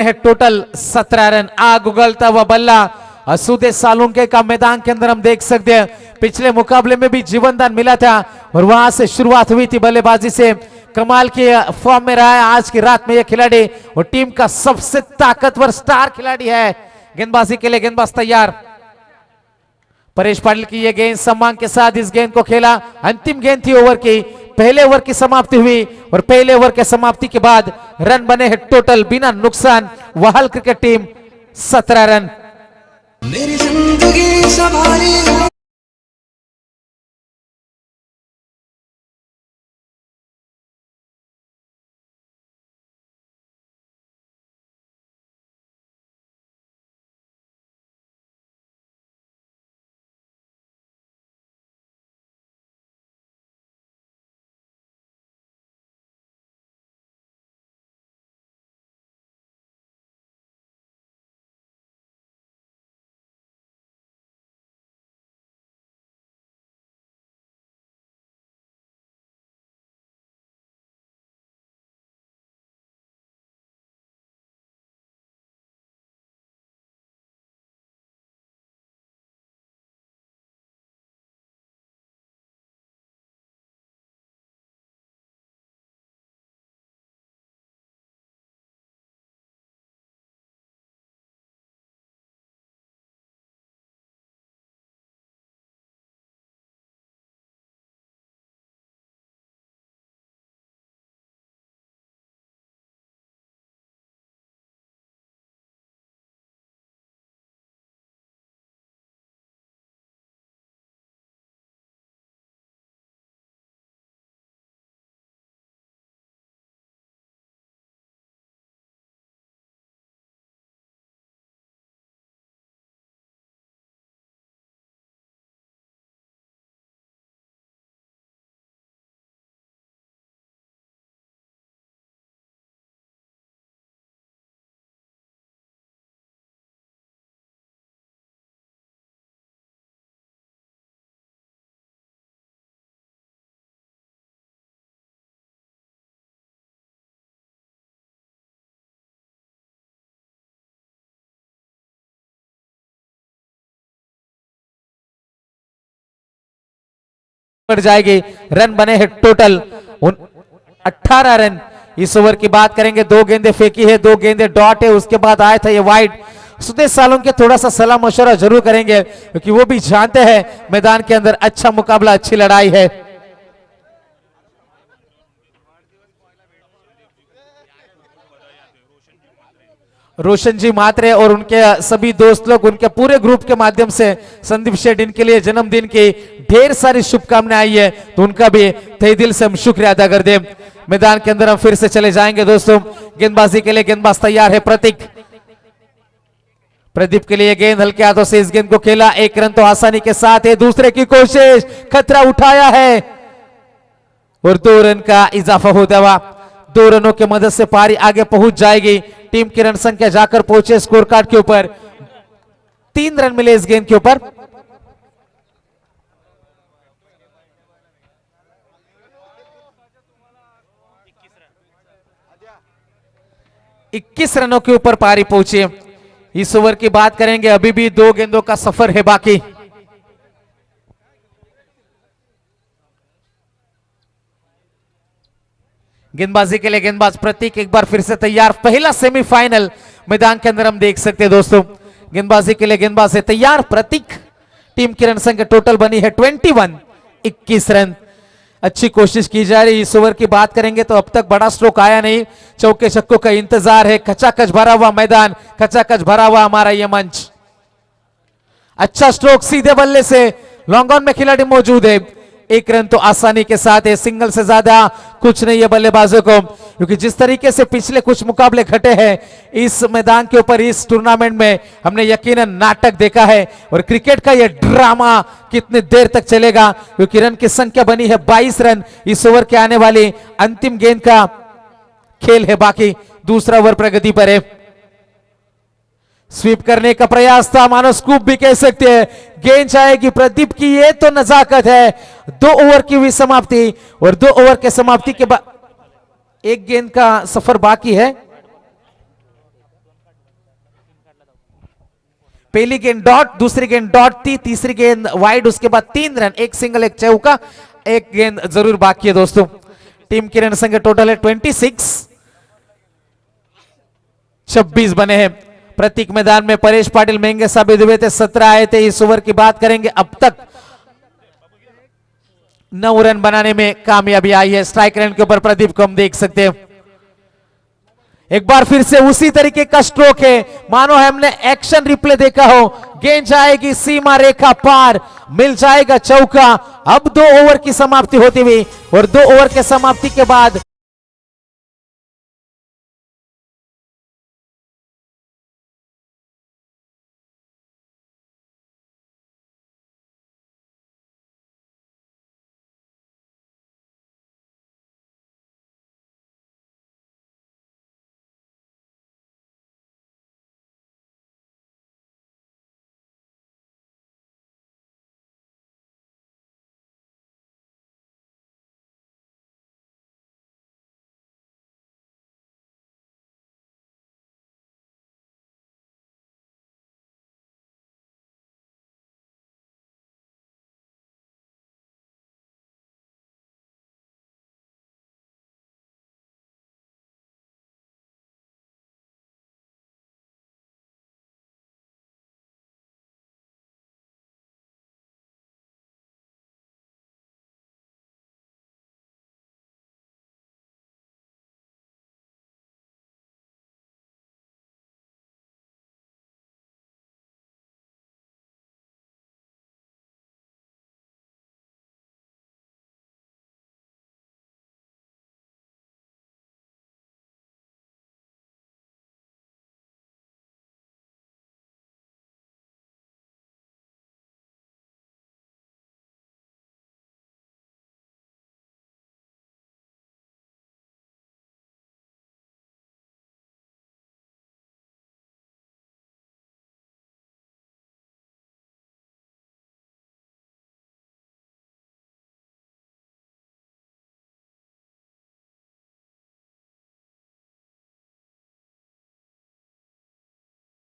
है total 17 run. आग उगलता हुआ बल्ला असुदे सालुंके का मैदान के अंदर हम देख सकते हैं। पिछले मुकाबले में भी जीवनदान मिला था और वहां से शुरुआत हुई थी बल्लेबाजी से। कमाल के फॉर्म में रहा है आज की रात में यह खिलाड़ी और टीम का सबसे ताकतवर स्टार खिलाड़ी है। गेंदबाजी के लिए गेंदबाज तैयार। परेश पाटिल की यह गेंद सम्मान के साथ इस गेंद को खेला। अंतिम गेंद थी ओवर की। पहले ओवर की समाप्ति हुई और पहले ओवर के समाप्ति के बाद रन बने हैं टोटल बिना नुकसान। वहाल क्रिकेट टीम 17 रन। मेरी जिंदगी संभाली बढ़ जाएगी। रन बने हैं टोटल 18 रन। इस ओवर की बात करेंगे। 2 गेंदें फेंकी है, 2 गेंदें डॉट है, उसके बाद आया था ये वाइड। सुदेश सालों के थोड़ा सा सलाह मशवरा जरूर करेंगे क्योंकि वो भी जानते हैं मैदान के अंदर अच्छा मुकाबला, अच्छी लड़ाई है। रोशन जी मात्रे और उनके सभी दोस्त लोग, उनके पूरे ग्रुप के माध्यम से संदीप शेठ इनके लिए जन्मदिन की ढेर सारी शुभकामनाएं आई है, तो उनका भी तहे दिल से हम शुक्रिया अदा कर दें। मैदान के अंदर हम फिर से चले जाएंगे दोस्तों। गेंदबाजी के लिए गेंदबाज तैयार है प्रतीक। प्रदीप के लिए गेंद हल्के हाथों से इस गेंद को खेला। 1 रन तो आसानी के साथ है। दूसरे की कोशिश, खतरा उठाया है और 2 रन का इजाफा होता हुआ 2 रनों की मदद से पारी आगे पहुंच जाएगी। टीम की रन संख्या जाकर पहुंचे स्कोर कार्ड के ऊपर। 3 रन मिले इस गेंद के ऊपर। इक्कीस रनों के ऊपर पारी पहुंची। इस ओवर की बात करेंगे। अभी भी 2 गेंदों का सफर है बाकी। गेंदबाजी के लिए गेंदबाज प्रतीक एक बार फिर से तैयार। पहला सेमीफाइनल मैदान के अंदर हम देख सकते हैं दोस्तों। गेंदबाजी के लिए गेंदबाज है तैयार प्रतीक। टीम की रन संख्या टोटल बनी है 21, 21 रन। अच्छी कोशिश की जा रही। इस ओवर की बात करेंगे तो अब तक बड़ा स्ट्रोक आया नहीं। चौके छक्कों का इंतजार है। खचाखच भरा हुआ मैदान, खचाखच भरा हुआ हमारा यह मंच। अच्छा स्ट्रोक सीधे बल्ले से लॉन्ग ऑन में खिलाड़ी मौजूद है। 1 रन तो आसानी के साथ है। सिंगल से ज्यादा कुछ नहीं है बल्लेबाजों को, क्योंकि जिस तरीके से पिछले कुछ मुकाबले घटे हैं इस मैदान के ऊपर, इस टूर्नामेंट में हमने यकीनन नाटक देखा है। और क्रिकेट का यह ड्रामा कितनी देर तक चलेगा, क्योंकि रन की संख्या बनी है 22 रन। इस ओवर के आने वाली अंतिम गेंद का खेल है बाकी। दूसरा ओवर प्रगति पर है। स्वीप करने का प्रयास था, मानो स्कूप भी कह सकते हैं। गेंद जाएगी प्रदीप की, ये तो नजाकत है। 2 ओवर की हुई समाप्ति और 2 ओवर के समाप्ति के बाद 1 गेंद का सफर बाकी है। पहली गेंद डॉट, दूसरी गेंद डॉट थी, तीसरी गेंद वाइड, उसके बाद 3 रन, एक सिंगल एक चौका, एक गेंद जरूर बाकी है दोस्तों। टीम किरण संघ टोटल है 26, 26 बने हैं। प्रतीक मैदान में परेश पाटिल महंगे साबित हुए थे, 17 आए थे। इस ओवर की बात करेंगे, अब तक 9 रन बनाने में कामयाबी आई है। स्ट्राइक रेट के ऊपर प्रदीप को हम देख सकते हैं। एक बार फिर से उसी तरीके का स्ट्रोक है, मानो हमने एक्शन रिप्ले देखा हो। गेंद जाएगी सीमा रेखा पार, मिल जाएगा चौका। अब 2 ओवर की समाप्ति होती हुई, और 2 ओवर के समाप्ति के बाद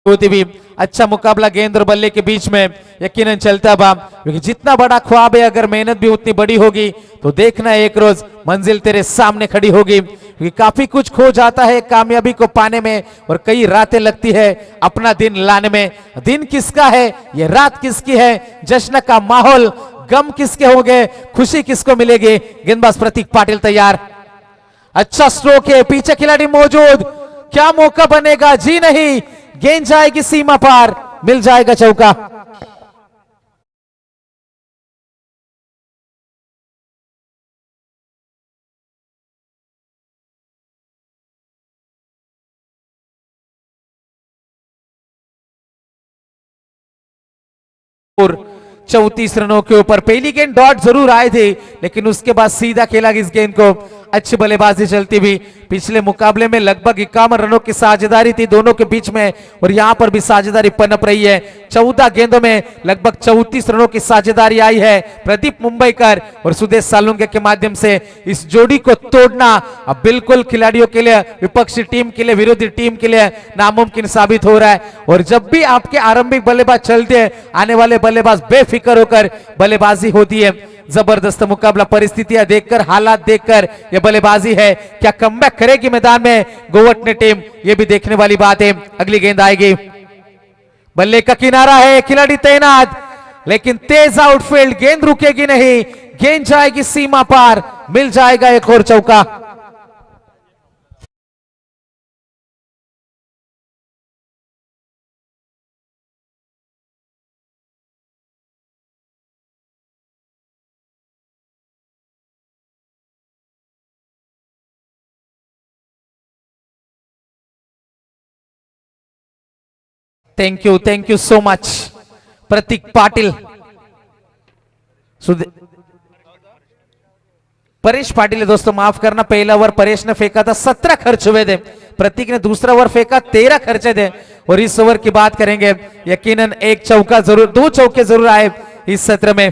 होती भी अच्छा मुकाबला गेंद और बल्ले के बीच में यकीनन चलता बा, क्योंकि जितना बड़ा ख्वाब है, अगर मेहनत भी उतनी बड़ी होगी तो देखना एक रोज मंजिल तेरे सामने खड़ी होगी। क्योंकि काफी कुछ खो जाता है कामयाबी को पाने में, और कई रातें लगती है अपना दिन लाने में। दिन किसका है, ये रात किसकी है, जश्न का माहौल, गम किसके होंगे, खुशी किसको मिलेगी। गेंदबाज प्रतीक पाटिल तैयार, अच्छा स्ट्रोक है, पीछे खिलाड़ी मौजूद, क्या मौका बनेगा, जी नहीं, गेंद जाएगी सीमा पार, मिल जाएगा चौका। और 34 रनों के ऊपर पहली गेंद डॉट जरूर आए थे, लेकिन उसके बाद सीधा खेला इस गेंद को। अच्छी बल्लेबाजी चलती हुई, पिछले मुकाबले में लगभग 51 रनों की साझेदारी थी दोनों के बीच में, और यहां पर भी साझेदारी पनप रही है। 14 गेंदों में लगभग 34 रनों की साझेदारी आई है। प्रदीप मुंबईकर और सुदेश सालुंके के माध्यम से इस जोड़ी को तोड़ना अब बिल्कुल खिलाड़ियों के लिए, विपक्षी टीम के लिए, विरोधी टीम के लिए नामुमकिन साबित हो रहा है। और जब भी आपके आरंभिक बल्लेबाज चलते हैं, आने वाले बल्लेबाज बेफिक्र होकर बल्लेबाजी होती है। जबरदस्त मुकाबला, परिस्थितियां देखकर, हालात देखकर यह बल्लेबाजी है। क्या कमबैक करेगी मैदान में गोवट टीम, यह भी देखने वाली बात है। अगली गेंद आएगी, बल्ले का किनारा है, खिलाड़ी तैनात, लेकिन तेज आउटफील्ड, गेंद रुकेगी नहीं, गेंद जाएगी सीमा पार, मिल जाएगा एक और चौका। थैंक यू सो मच प्रतीक पाटिल। परेश पाटिल है दोस्तों, माफ करना, पहला ओवर परेश ने फेंका था, 17 खर्च हुए थे। प्रतीक ने दूसरा ओवर फेंका, 13 खर्चे थे। और इस ओवर की बात करेंगे, यकीनन एक चौका जरूर, 2 चौके जरूर आए इस सत्र में।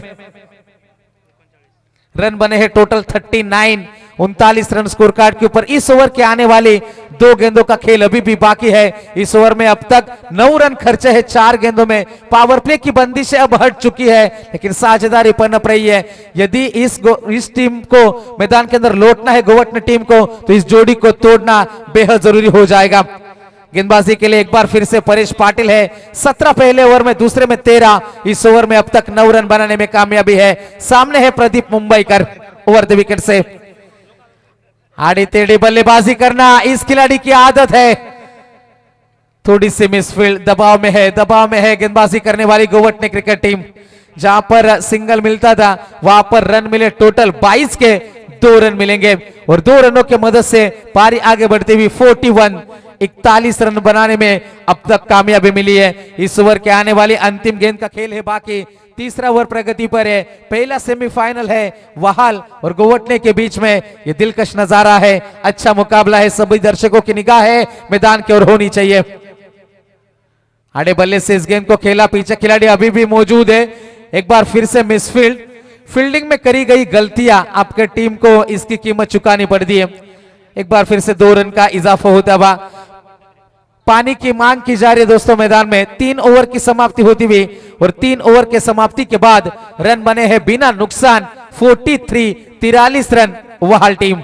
रन बने हैं टोटल 39, 39 रन स्कोर कार्ड के ऊपर। इस ओवर के आने वाले 2 गेंदों का खेल अभी भी बाकी है। इस ओवर में अब तक 9 रन खर्चे हैं 4 गेंदों में। पावर प्ले की बंदिश अब हट चुकी है, लेकिन साझेदारी पनप रही है। यदि इस टीम को मैदान के अंदर लौटना है, गोवटने टीम को, तो इस जोड़ी को तोड़ना बेहद जरूरी हो जाएगा। गेंदबाजी के लिए एक बार फिर से परेश पाटिल है। 17 पहले ओवर में, दूसरे में 13। इस ओवर में अब तक 9 रन बनाने में कामयाबी है। सामने है प्रदीप मुंबईकर ओवर द विकेट से। आड़ी टेढ़ी बल्लेबाजी करना इस खिलाड़ी की आदत है। थोड़ी सी मिसफील्ड, दबाव में है गेंदबाजी करने वाली गोवटने क्रिकेट टीम। जहां पर सिंगल मिलता था वहां पर रन मिले टोटल 22 के 2 रन मिलेंगे और 2 रनों की मदद से पारी आगे बढ़ती हुई 41 रन बनाने में अब तक कामयाबी मिली है। इस ओवर के आने वाली अंतिम गेंद का खेल है बाकी। तीसरा ओवर प्रगति पर है। पहला सेमीफाइनल है वहाल और गोवटने के बीच में। यह दिलकश नजारा है, अच्छा मुकाबला है। सभी दर्शकों की निगाह है मैदान की ओर होनी चाहिए। आड़े बल्ले से इस गेंद को खेला, पीछे खिलाड़ी अभी भी मौजूद है। एक बार फिर से मिसफील्ड। फील्डिंग में करी गई गलतियां आपके टीम को इसकी कीमत चुकानी पड़ती है। एक बार फिर से 2 रन का इजाफा होता हुआ पानी की मांग की जा रही है दोस्तों मैदान में। 3 ओवर की समाप्ति होती हुई और 3 ओवर के समाप्ति के बाद रन बने हैं बिना नुकसान 43 रन वहाल टीम।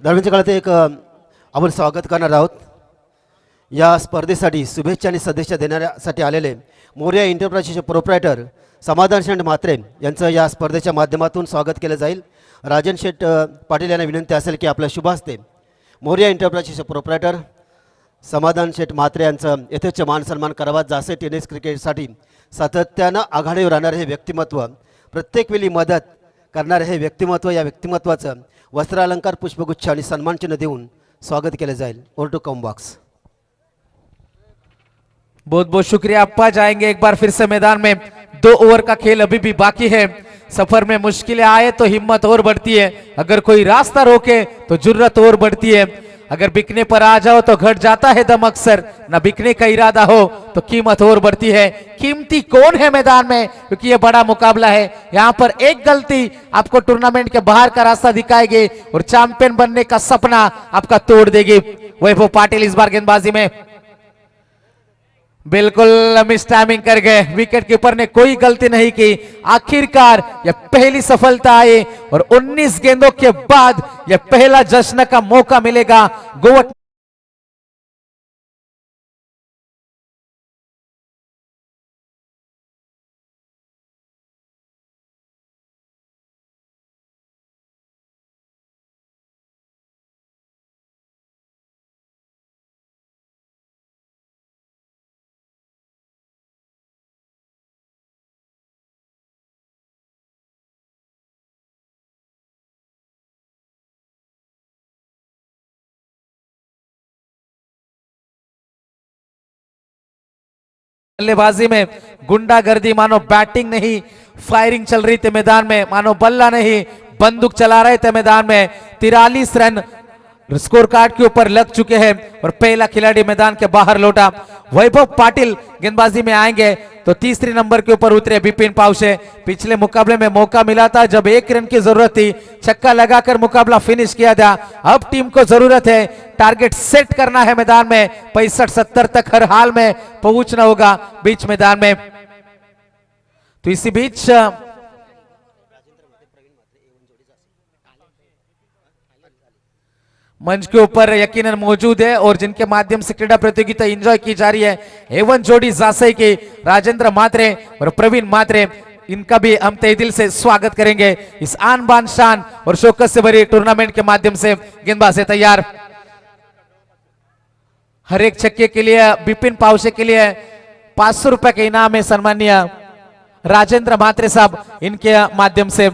दरम्यानच्या काळात एक आपण स्वागत करणार आहोत। या स्पर्धेसाठी शुभेच्छा आणि सदिच्छा देण्यासाठी आलेले मोरया एंटरप्राइजेसचे प्रोप्रायटर समाधान शेठ म्हात्रे यांचं या स्पर्धेच्या माध्यमातून स्वागत केलं जाईल। राजन शेठ पाटील यांना विनंती असेल की आपल्या शुभ हस्ते मोरया एंटरप्राइजेसचे प्रोप्रायटर समाधान शेठ म्हात्रे यांचं यथेच्छ मान सन्मान करावा। जासे टेनिस क्रिकेटसाठी सातत्यानं आघाडीवर राहणारे हे व्यक्तिमत्व, प्रत्येक वेळी मदत करणारे हे व्यक्तिमत्व, या व्यक्तिमत्वाचं वस्त्रालंकार, पुष्पगुच्छ आणि सन्मानचिन्ह देऊन स्वागत केले जाईल। Over to comm box. बहुत बहुत शुक्रिया अप्पा। जाएंगे एक बार फिर से मैदान में। 2 ओवर का खेल अभी भी बाकी है। सफर में मुश्किलें आए तो हिम्मत और बढ़ती है, अगर कोई रास्ता रोके तो जुर्रत और बढ़ती है। अगर बिकने पर आ जाओ तो घट जाता है दम अक्सर, न बिकने का इरादा हो तो कीमत और बढ़ती है। कीमती कौन है मैदान में, क्योंकि ये बड़ा मुकाबला है। यहाँ पर एक गलती आपको टूर्नामेंट के बाहर का रास्ता दिखाएगी और चैंपियन बनने का सपना आपका तोड़ देगी। वैभव पाटिल इस बार गेंदबाजी में बिल्कुल मिस टाइमिंग कर गए। विकेट कीपर ने कोई गलती नहीं की। आखिरकार यह पहली सफलता आई और 19 गेंदों के बाद यह पहला जश्न का मौका मिलेगा गोवट। बल्लेबाजी में गुंडागर्दी, मानो बैटिंग नहीं फायरिंग चल रही थी मैदान में, मानो बल्ला नहीं बंदूक चला रहे थे मैदान में। 43 रन स्कोर कार्ड के ऊपर लग चुके हैं और पहला खिलाड़ी मैदान के बाहर लौटा। वैभव पाटिल गेंदबाजी में आएंगे तो तीसरे नंबर के ऊपर उतरे बिपिन पावशे। पिछले मुकाबले में मौका मिला था जब 1 रन की जरूरत थी, छक्का लगाकर मुकाबला फिनिश किया था। अब टीम को जरूरत है टारगेट सेट करना है मैदान में, 65-70 तक हर हाल में पहुंचना होगा बीच मैदान में। तो इसी बीच मंच के ऊपर यकीनन मौजूद है और जिनके माध्यम से क्रीड़ा प्रतियोगिता एंजॉय की जा रही है, एवन जोड़ी जासई की राजेंद्र मात्रे और प्रवीण मात्रे, इनका भी हम तहे दिल से स्वागत करेंगे इस आन बान शान और शौकत से भरी टूर्नामेंट के माध्यम से। गेंदबाज तैयार, हर एक छक्के के लिए बिपिन पावशे के लिए 500 रुपए के इनाम है सम्मानीय राजेंद्र मात्रे साहब, इनके माध्यम से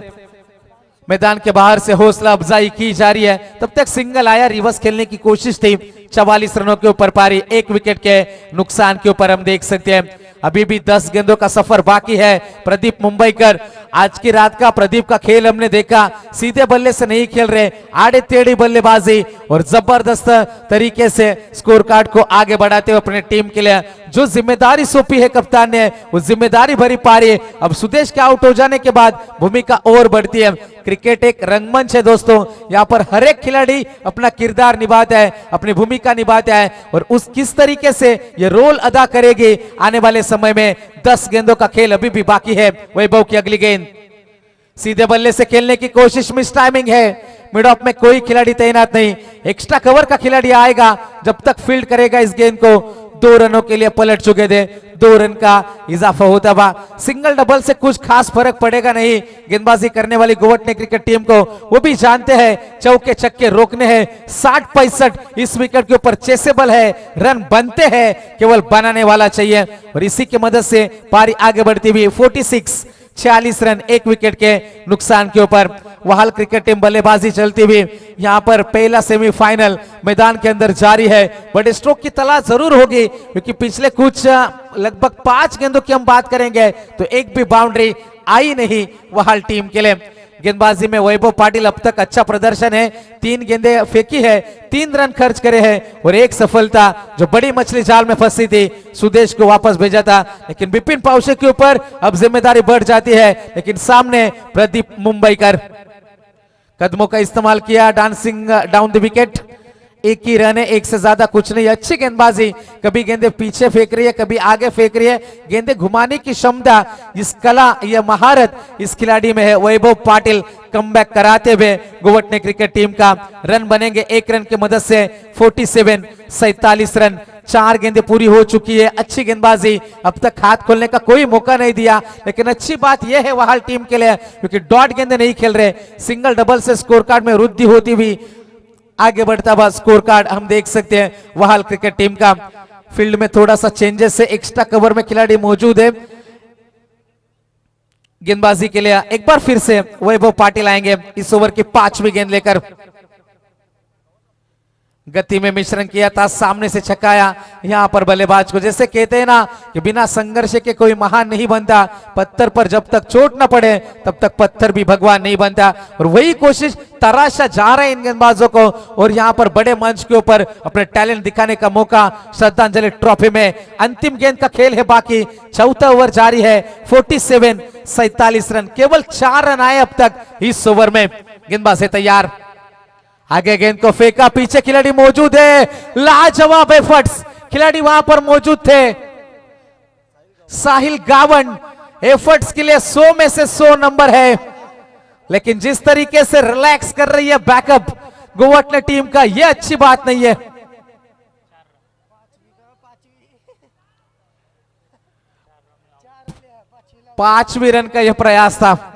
मैदान के बाहर से हौसला अफजाई की जा रही है। तब तक सिंगल आया, रिवर्स खेलने की कोशिश थी, 44 रनों के ऊपर पारी, 1 विकेट के नुकसान के ऊपर हम देख सकते हैं। अभी भी 10 गेंदों का सफर बाकी है। प्रदीप मुंबईकर, आज की रात का प्रदीप का खेल हमने देखा, सीधे बल्ले से नहीं खेल रहे, आड़े टेढ़ी बल्लेबाजी और जबरदस्त तरीके से स्कोर कार्ड को आगे बढ़ाते हुए अपने टीम के लिए जो जिम्मेदारी सौंपी है कप्तान ने, वो जिम्मेदारी भरी पारी। अब सुदेश के आउट हो जाने के बाद भूमिका और बढ़ती है। क्रिकेट एक रंगमंच है दोस्तों, यहाँ पर हर एक खिलाड़ी अपना किरदार निभाता है, अपनी भूमिका निभाता है और उस किस तरीके से ये रोल अदा करेगी आने वाले समय में। 10 गेंदों का खेल अभी भी बाकी है। वैभव की अगली गेंद, सीधे बल्ले से खेलने की कोशिश, मिस टाइमिंग है, मिड ऑफ में कोई खिलाड़ी तैनात नहीं, एक्स्ट्रा कवर का खिलाड़ी आएगा जब तक फील्ड करेगा इस गेंद को। 2 रनों के लिए पलट चुके थे, 2 रन का इजाफा होता हुआ। सिंगल डबल से कुछ खास फर्क पड़ेगा नहीं गेंदबाजी करने वाली गोवटने क्रिकेट टीम को, वो भी जानते हैं चौके छक्के रोकने हैं। 60-65 इस विकेट के ऊपर चेसेबल है, रन बनते हैं, केवल बनाने वाला चाहिए और इसी की मदद से पारी आगे बढ़ती हुई 46 रन 1 विकेट के नुकसान के ऊपर। वहाल क्रिकेट टीम बल्लेबाजी चलती हुई यहां पर पहला सेमीफाइनल मैदान के अंदर जारी है। बड़े स्ट्रोक की तलाश जरूर होगी क्योंकि पिछले कुछ लगभग 5 गेंदों की हम बात करेंगे तो एक भी बाउंड्री आई नहीं वहाल टीम के लिए। गेंदबाजी में वैभव पाटिल अब तक अच्छा प्रदर्शन है, 3 गेंदे फेंकी है, 3 रन खर्च करे हैं और 1 सफलता जो बड़ी मछली जाल में फंसी थी, सुदेश को वापस भेजा था। लेकिन बिपिन पावशे के ऊपर अब जिम्मेदारी बढ़ जाती है, लेकिन सामने प्रदीप मुंबईकर, कदमों का इस्तेमाल किया, डांसिंग डाउन द विकेट, एक ही रन है, एक से ज्यादा कुछ नहीं। अच्छी गेंदबाजी, कभी गेंदे पीछे फेंक रही है, कभी आगे फेंक रही है, गेंदे घुमाने की क्षमता, इस कला, यह महारत इस खिलाड़ी में है। वैभव पाटिल कमबैक कराते हुए गोवटने क्रिकेट टीम का रन बनेंगे 1 रन की मदद से 47 रन। 4 गेंदें पूरी हो चुकी है। अच्छी गेंदबाजी, अब तक हाथ खोलने का कोई मौका नहीं दिया, लेकिन अच्छी बात यह है वहाल टीम के लिए क्योंकि डॉट गेंदे नहीं खेल रहे, सिंगल डबल से स्कोर कार्ड में वृद्धि होती हुई आगे बढ़ता हुआ स्कोर कार्ड हम देख सकते हैं वहाल क्रिकेट टीम का। फील्ड में थोड़ा सा चेंजेस है, एक्स्ट्रा कवर में खिलाड़ी मौजूद है। गेंदबाजी के लिए एक बार फिर से वैभव पाटिल आएंगे इस ओवर की 5वीं गेंद लेकर। गति में मिश्रण किया था, सामने से छकाया यहां पर बल्लेबाज को। जैसे कहते हैं ना कि बिना संघर्ष के कोई महान नहीं बनता, पत्थर पर जब तक चोट ना पड़े तब तक पत्थर भी भगवान नहीं बनता, और वही कोशिश तराशा जा रहे हैं इन गेंदबाजों को और यहां पर बड़े मंच के ऊपर अपने टैलेंट दिखाने का मौका श्रद्धांजलि ट्रॉफी में। अंतिम गेंद का खेल है बाकी, चौथा ओवर जारी है। 47 रन, केवल 4 रन आए अब तक इस ओवर में। गेंदबाज है तैयार, आगे गेंद को फेंका, पीछे खिलाड़ी मौजूद है, लाजवाब एफर्ट्स, खिलाड़ी वहां पर मौजूद थे। साहिल गावन, एफर्ट्स के लिए 100 में से 100 नंबर है, लेकिन जिस तरीके से रिलैक्स कर रही है बैकअप गोवटने टीम का, यह अच्छी बात नहीं है। पांचवी रन का यह प्रयास था,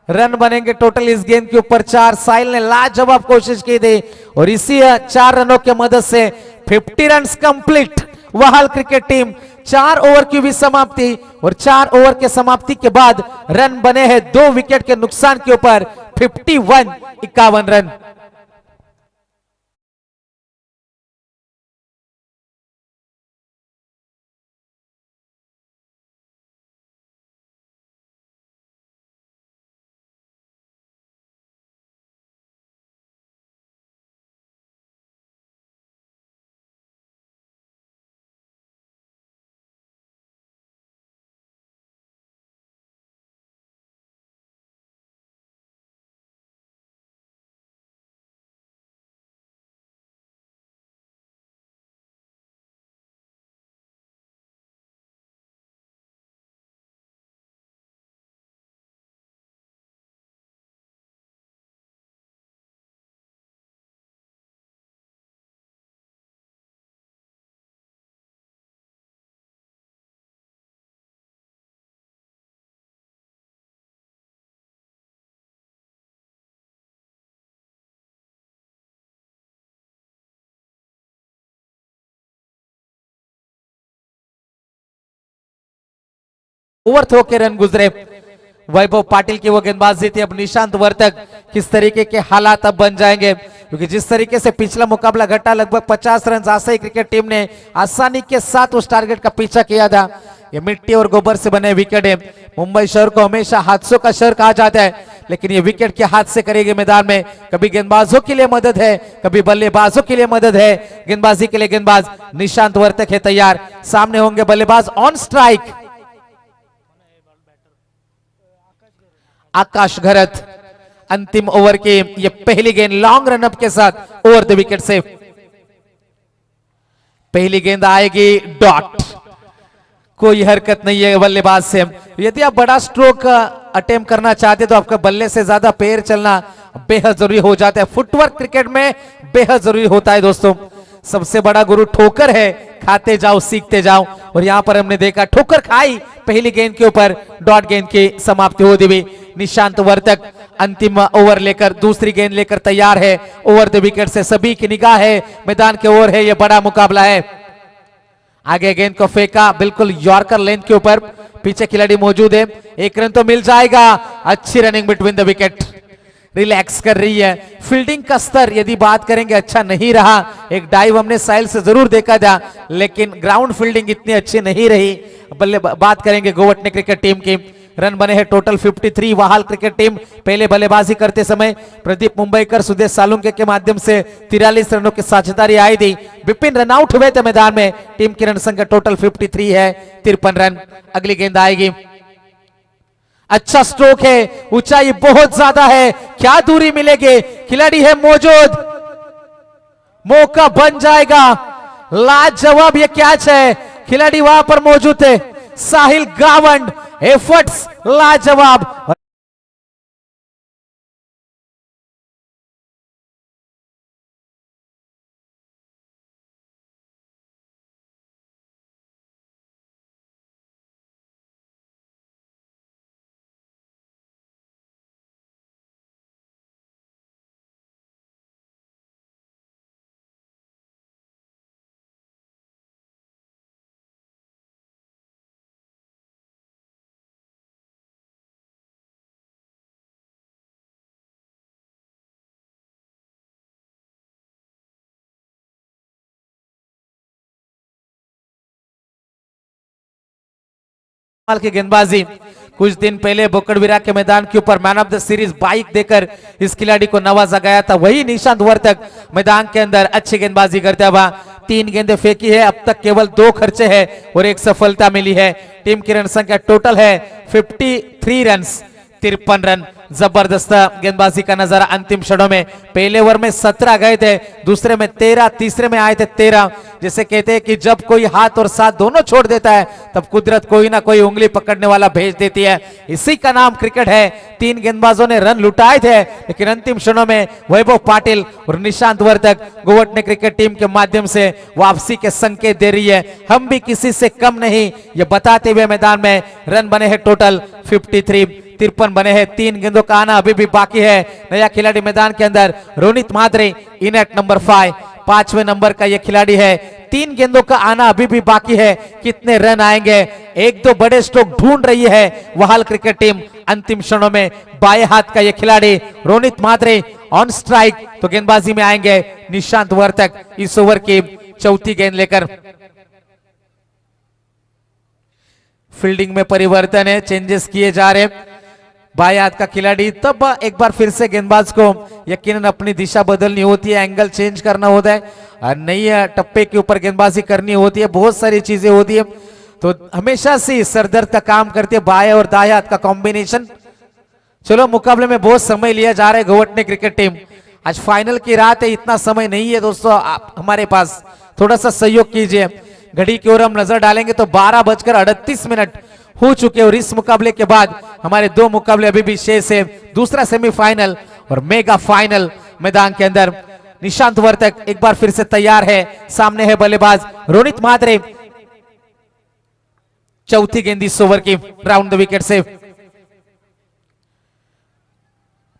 रन बनेंगे टोटल इस गेंद के ऊपर 4। साहिल ने लाजवाब कोशिश की थी और इसी 4 रनों के मदद से 50 रन कंप्लीट। वहाल क्रिकेट टीम 4 ओवर की भी समाप्ति और 4 ओवर के समाप्ति के बाद रन बने हैं 2 विकेट के नुकसान के ऊपर 51 रन। ओवर थ्रो के रन गुजरे। वैभव पाटिल की वो गेंदबाजी थी। अब निशांत वर्तक किस तरीके के हालात अब बन जाएंगे, क्योंकि जिस तरीके से पिछला मुकाबला घटा लगभग 50 रन आसाई क्रिकेट टीम ने आसानी के साथ उस टारगेट का पीछा किया था। ये मिट्टी और गोबर से बने विकेट है। मुंबई शहर को हमेशा हादसों का शहर कहा जाता है, लेकिन ये विकेट के हाथ से करेगी मैदान में। कभी गेंदबाजों के लिए मदद है, कभी बल्लेबाजों के लिए मदद है। गेंदबाजी के लिए गेंदबाज निशांत वर्तक है तैयार। सामने होंगे बल्लेबाज ऑन स्ट्राइक आकाश घरत। अंतिम ओवर की ये पहली गेंद लॉन्ग रनअप के साथ ओवर द विकेट से पहली गेंद आएगी डॉट। कोई हरकत नहीं है बल्लेबाज से। यदि आप बड़ा स्ट्रोक अटेम्प्ट करना चाहते तो आपका बल्ले से ज्यादा पैर चलना बेहद जरूरी हो जाता है। फुटवर्क क्रिकेट में बेहद जरूरी होता है दोस्तों। सबसे बड़ा गुरु ठोकर है, खाते जाओ सीखते जाओ। और यहां पर हमने देखा ठोकर खाई पहली गेंद के ऊपर, डॉट गेंद की समाप्ति होती हुई। निशांत वर्तक अंतिम ओवर लेकर दूसरी गेंद लेकर तैयार है। ओवर द विकेट से सभी की निगाह है मैदान के ओर है, यह बड़ा मुकाबला है। आगे गेंद को फेंका बिल्कुल यॉर्कर लेंथ के ऊपर, पीछे खिलाड़ी मौजूद है। एक रन तो मिल जाएगा। अच्छी running between the wicket, relax कर रही है। फील्डिंग का स्तर यदि बात करेंगे अच्छा नहीं रहा। एक डाइव हमने साइल से जरूर देखा था, लेकिन ग्राउंड फील्डिंग इतनी अच्छी नहीं रही। बल्ले बात करेंगे गोवटने क्रिकेट टीम की। रन बने हैं टोटल 53। वहाल क्रिकेट टीम पहले बल्लेबाजी करते समय प्रदीप मुंबईकर सुदेश सालुंके के माध्यम से 43 रनों की साझेदारी आई थी। विपिन रन आउट हुए थे मैदान में। टीम की रन संख्या टोटल 53 है, 53 रन। अगली गेंद आएगी। अच्छा स्ट्रोक है, ऊंचाई बहुत ज्यादा है, क्या दूरी मिलेगी? खिलाड़ी है मौजूद, मौका बन जाएगा। लाजवाब ये कैच है, खिलाड़ी वहां पर मौजूद है। साहिल गावंड, एफर्ट्स लाजवाब। की गेंदबाजी कुछ दिन पहले बोकड़वीरा के मैदान के ऊपर man of the series bike देकर इस खिलाड़ी को नवाजा गया था। वही निशांत वर्तक मैदान के अंदर अच्छी गेंदबाजी करते हुआ 3 गेंदें फेंकी है। अब तक केवल 2 खर्चे हैं और 1 सफलता मिली है। टीम की रन संख्या टोटल है 53 रन, 53 रन। जबरदस्त गेंदबाजी का नजारा अंतिम क्षणों में। पहले ओवर में 17 गए थे, दूसरे में 13, तीसरे में आए थे 13। जैसे कहते हैं कि जब कोई हाथ और साथ दोनों छोड़ देता है तब कुदरत कोई ना कोई उंगली पकड़ने वाला भेज देती है। इसी का नाम क्रिकेट है। 3 गेंदबाजों ने रन लुटाए थे, लेकिन अंतिम क्षणों में वैभव पाटिल और निशांत वर्तक गोवटने क्रिकेट टीम के माध्यम से वापसी के संकेत दे रही है। हम भी किसी से कम नहीं, ये बताते हुए मैदान में रन बने हैं टोटल 53, 53 बने हैं। 3 गेंदों का आना अभी भी बाकी है। नया खिलाड़ी मैदान के अंदर Ronit Madre, in at number 5, 5वें नंबर का यह खिलाड़ी है। 3 गेंदों का आना अभी भी बाकी है। कितने रन आएंगे? 1-2 बड़े स्ट्रोक ढूंढ रही है वहाल क्रिकेट टीम। अंतिम क्षणों में बाएं हाथ का यह खिलाड़ी रोनित माद्रे ऑन स्ट्राइक, तो गेंदबाजी में आएंगे निशांत वर्तक इस ओवर की चौथी गेंद लेकर। फील्डिंग में परिवर्तन है, चेंजेस किए जा रहे हैं। बाएं हाथ का खिलाड़ी, तब एक बार फिर से गेंदबाज को यकीनन अपनी दिशा बदलनी होती है, एंगल चेंज करना होता है, और नई टप्पे के ऊपर गेंदबाजी करनी होती है। बहुत सारी चीजें होती है, तो हमेशा से सरदर्द का काम करती है बाएं और दाएं हाथ का कॉम्बिनेशन। चलो, मुकाबले में बहुत समय लिया जा रहा है गोवटने क्रिकेट टीम। आज फाइनल की रात है, इतना समय नहीं है दोस्तों आप हमारे पास, थोड़ा सा सहयोग कीजिए। घड़ी की ओर हम नजर डालेंगे तो 12:38 हो चुके और इस मुकाबले के बाद हमारे 2 मुकाबले अभी भी शेष है। दूसरा सेमीफाइनल और मेगा फाइनल मैदान के अंदर। निशांत वर्तक एक बार फिर से तैयार है, सामने है बल्लेबाज रोनित माद्रे। चौथी गेंद इस ओवर की round the wicket say.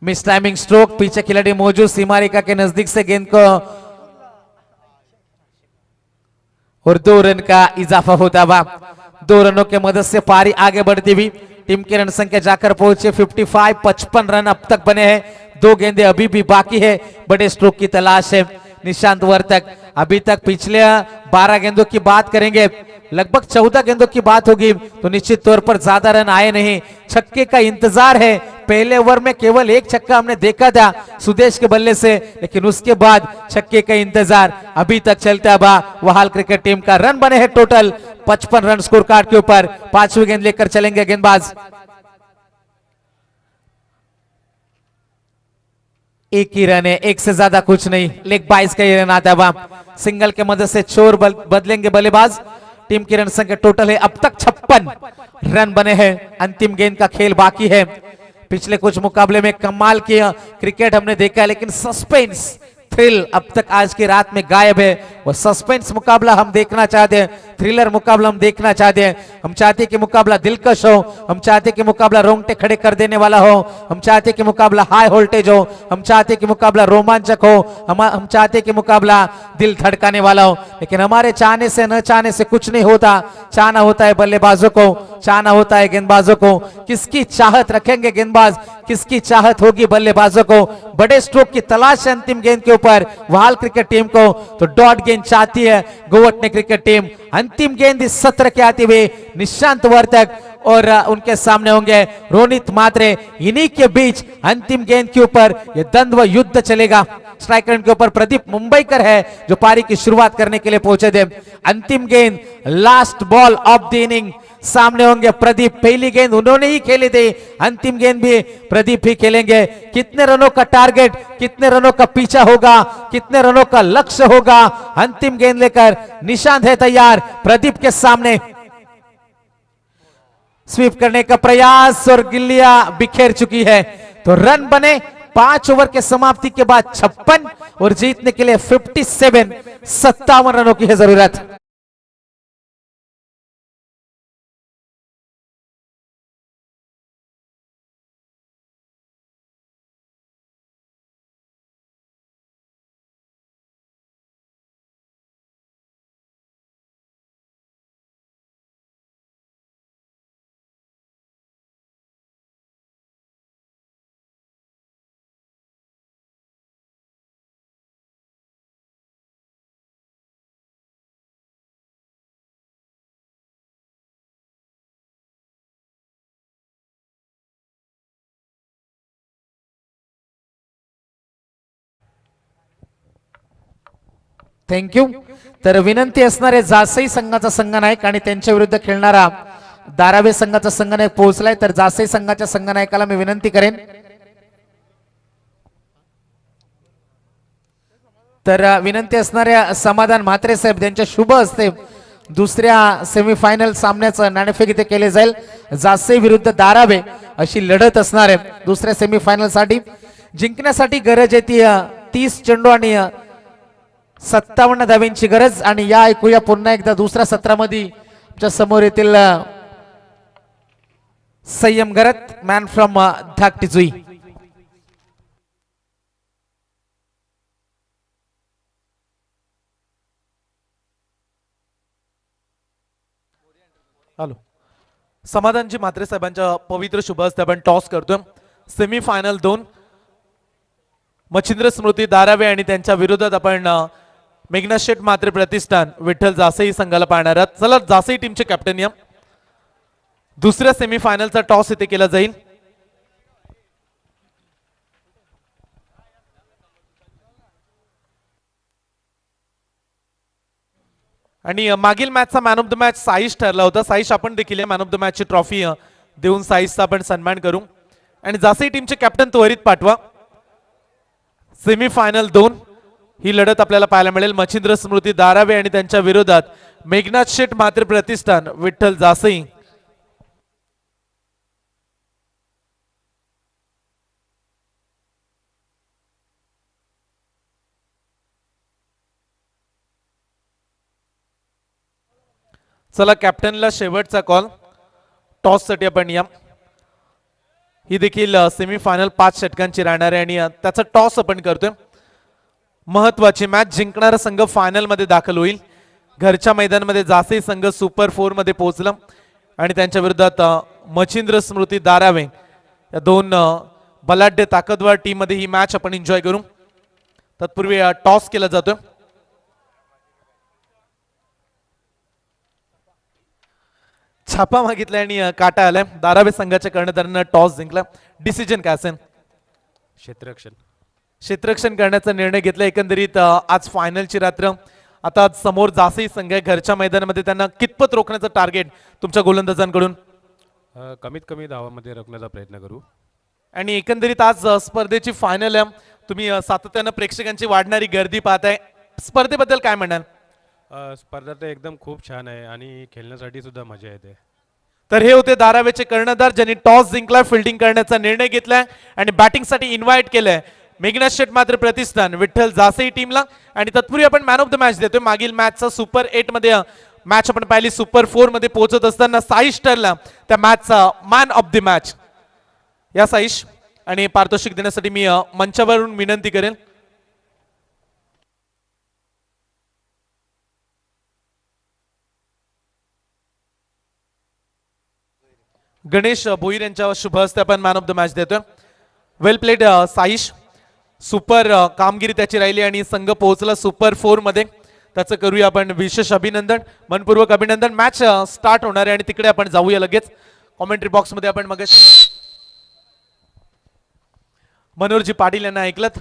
Miss timing stroke, पीछे खिलाड़ी मौजूद, सीमारेखा के नजदीक से गेंद को, और 2 रन का इजाफा होता हुआ। 2 रनों के मदद से पारी आगे बढ़ती हुई टीम की रन संख्या जाकर पहुंचे 55। 55 रन अब तक बने हैं, 2 गेंदें अभी भी बाकी है, बड़े स्ट्रोक की तलाश है निशांत वर्तक। अभी तक पिछले 12 गेंदों की बात करेंगे, लगभग 14 गेंदों की बात होगी तो निश्चित तौर पर ज्यादा रन आए नहीं, छक्के का इंतजार है। पहले ओवर में केवल एक छक्का हमने देखा था सुदेश के बल्ले से, लेकिन उसके बाद छक्के का इंतजार अभी तक चलता है। वहाल क्रिकेट टीम का रन बने हैं टोटल 55 रन स्कोर कार्ड के ऊपर। 5वीं गेंद लेकर चलेंगे गेंदबाज। एक ही रन है, एक से ज्यादा कुछ नहीं, लेग 22 का ही रन आता है। सिंगल के मदद से चोर बदलेंगे बल्लेबाज। टीम की रन संख्या टोटल है अब तक 56 रन बने हैं, अंतिम गेंद का खेल बाकी है। पिछले कुछ मुकाबले में कमाल की क्रिकेट हमने देखा है, लेकिन सस्पेंस थ्रिल अब तक आज की रात में गायब है। वो सस्पेंस मुकाबला हम देखना चाहते हैं, थ्रिलर मुकाबला हम देखना चाहते हैं। हम चाहते हैं कि मुकाबला दिलकश हो, हम चाहते हैं कि मुकाबला रोंगटे खड़े कर देने वाला हो, हम चाहते हैं कि मुकाबला हाई वोल्टेज हो, हम चाहते हैं कि मुकाबला रोमांचक हो, हम चाहते हैं कि मुकाबला दिल धड़काने वाला हो। लेकिन हमारे चाहने से न चाहने से कुछ नहीं होता। चाहना होता है बल्लेबाजों को, चाहना होता है गेंदबाजों को। किसकी चाहत रखेंगे गेंदबाज, किसकी चाहत होगी बल्लेबाजों को। बड़े स्ट्रोक की तलाश है अंतिम गेंद के ऊपर वहाल क्रिकेट टीम को, तो डॉट गेंद चाहती है गोवटने क्रिकेट टीम। अंतिम गेंद इस सत्र के आते हुए निशांत वर्तक और उनके सामने होंगे रोनित मात्रे। इन्हीं के बीच अंतिम गेंद के ऊपर यह द्वंद्व युद्ध चलेगा। स्ट्राइक रेट के ऊपर प्रदीप मुंबईकर है जो पारी की शुरुआत करने के लिए पहुंचे थे। अंतिम गेंद last ball of the inning, सामने होंगे प्रदीप। पहली गेंद उन्होंने ही खेली थी, अंतिम गेंद भी प्रदीप ही खेलेंगे। कितने रनों का टारगेट, कितने रनों का पीछा होगा, कितने रनों का लक्ष्य होगा। अंतिम गेंद लेकर निशांत है तैयार प्रदीप के सामने। स्वीप करने का प्रयास और गिल्लियां बिखेर चुकी है, तो रन बने 5 ओवर के समाप्ति के बाद 56 और जीतने के लिए 57 रनों की है जरूरत। थँक्यू। तर विनंती असणारे जासई संघाचा संघनायक आणि त्यांच्या विरुद्ध खेळणारा दारावे संघाचा संघनायक पोहोचलाय, तर जासई संघाच्या संघनायकाला मी विनंती करेन तर विनंती असणाऱ्या समाधान म्हात्रे साहेब त्यांच्या शुभ हस्ते दुसऱ्या सेमीफायनल सामन्याचं नाणेफेक इथे केले जाईल। जासई विरुद्ध दारावे अशी लढत असणार आहे दुसऱ्या सेमीफायनल साठी। जिंकण्यासाठी गरज आहे ती 30 चेंडू आणि 57 धावांची गरज। आणि या ऐकूया पुन्हा एकदा दुसऱ्या सत्रामध्ये आमच्या समोर येतील संयम गरत मॅन फ्रॉम धाकटी जुई। हॅलो, समाधानजी म्हात्रे साहेबांच्या पवित्र शुभ हस्ते आपण टॉस करतोय। सेमीफायनल 2 मच्छिंद्र स्मृती दारावे आणि त्यांच्या विरोधात आपण मेघनाथ शेठ म्हात्रे प्रतिष्ठान विठ्ठल जासई संघाला पाहणार आहात। चला जासई टीमचे कॅप्टन या दुसऱ्या सेमीफायनलचा टॉस इथे केला जाईल। आणि मागील मॅचचा man of the match Saish ठरला होता। साईश आपण देखील मॅन ऑफ द मॅचची ट्रॉफी देऊन साईशचा आपण सन्मान करू। आणि जासई टीमचे कॅप्टन त्वरित पाठवा। सेमीफायनल 2 ही लढत आपल्याला पाहायला मिळेल। मच्छिंद्र स्मृती दारावे आणि त्यांच्या विरोधात मेघनाथ शेठ म्हात्रे प्रतिष्ठान विठ्ठल जासई। चला कॅप्टनला शेवटचा कॉल टॉस साठी आपण या। ही देखील सेमीफायनल 5 षटकांची राहणार आहे आणि त्याचा टॉस आपण करतोय। महत्वाची मॅच जिंकणारा संघ फायनल मध्ये दाखल होईल। घरच्या मैदानामध्ये जासई संघ सुपर 4 मध्ये पोहोचला। आणि त्यांच्या विरोधात मच्छिंद्र स्मृती दारावे या दोन बलाढ्य ताकदवर टीम मध्ये ही मॅच आपण एन्जॉय करू. तत्पूर्वी टॉस केला जातोय. छापा मागितला आणि काटा आलाय. दारावे संघाच्या कर्णधारानं टॉस जिंकला. डिसिजन काय असेल? क्षेत्ररक्षण करण्याचा निर्णय घेतला. एकंदरीत आज फायनलची रात्र. आता समोर जासई संघ आहे घरच्या मैदानामध्ये. त्यांना कितपत रोखण्याचं टार्गेट तुमच्या गोलंदाजांकडून? कमीत कमी धावामध्ये रोखण्याचा प्रयत्न करू. आणि एकंदरीत आज स्पर्धेची फायनल आहे. तुम्ही सातत्यानं प्रेक्षकांची वाढणारी गर्दी पाहताय. स्पर्धेबद्दल काय म्हणाल? स्पर्धा तर एकदम खूप छान आहे आणि खेळण्यासाठी सुद्धा मजा येते. तर हे होते धारावीचे कर्णधार ज्यांनी टॉस जिंकलाय, फिल्डिंग करण्याचा निर्णय घेतलाय आणि बॅटिंगसाठी इन्व्हाइट केलंय मेघनाथ शेट मात्र प्रतिष्ठान विठ्ठल जासई टीमला. आणि तत्पूर्वी आपण मॅन ऑफ द मॅच देतोय. मागील मॅचचा सुपर 8 मध्ये मॅच आपण पाहिली. सुपर 4 मध्ये पोहोचत असताना साईश ठरला त्या मॅचचा मॅन ऑफ द मॅच. या साईश आणि पारितोषिक देण्यासाठी मी मंचावरून विनंती करेन. गणेश भोईर यांच्या शुभ हस्ते आपण मॅन ऑफ द मॅच देतोय. वेल प्लेड साईश. सुपर कामगिरी त्याची राहिली आणि संघ पोहोचला सुपर 4 मध्ये. त्याचं करूया आपण विशेष अभिनंदन, मनपूर्वक अभिनंदन. मॅच स्टार्ट होणार आहे आणि तिकडे आपण जाऊया लगेच. कॉमेंट्री बॉक्स मध्ये आपण मगाशी मनोहरजी पाटील यांना ऐकलत.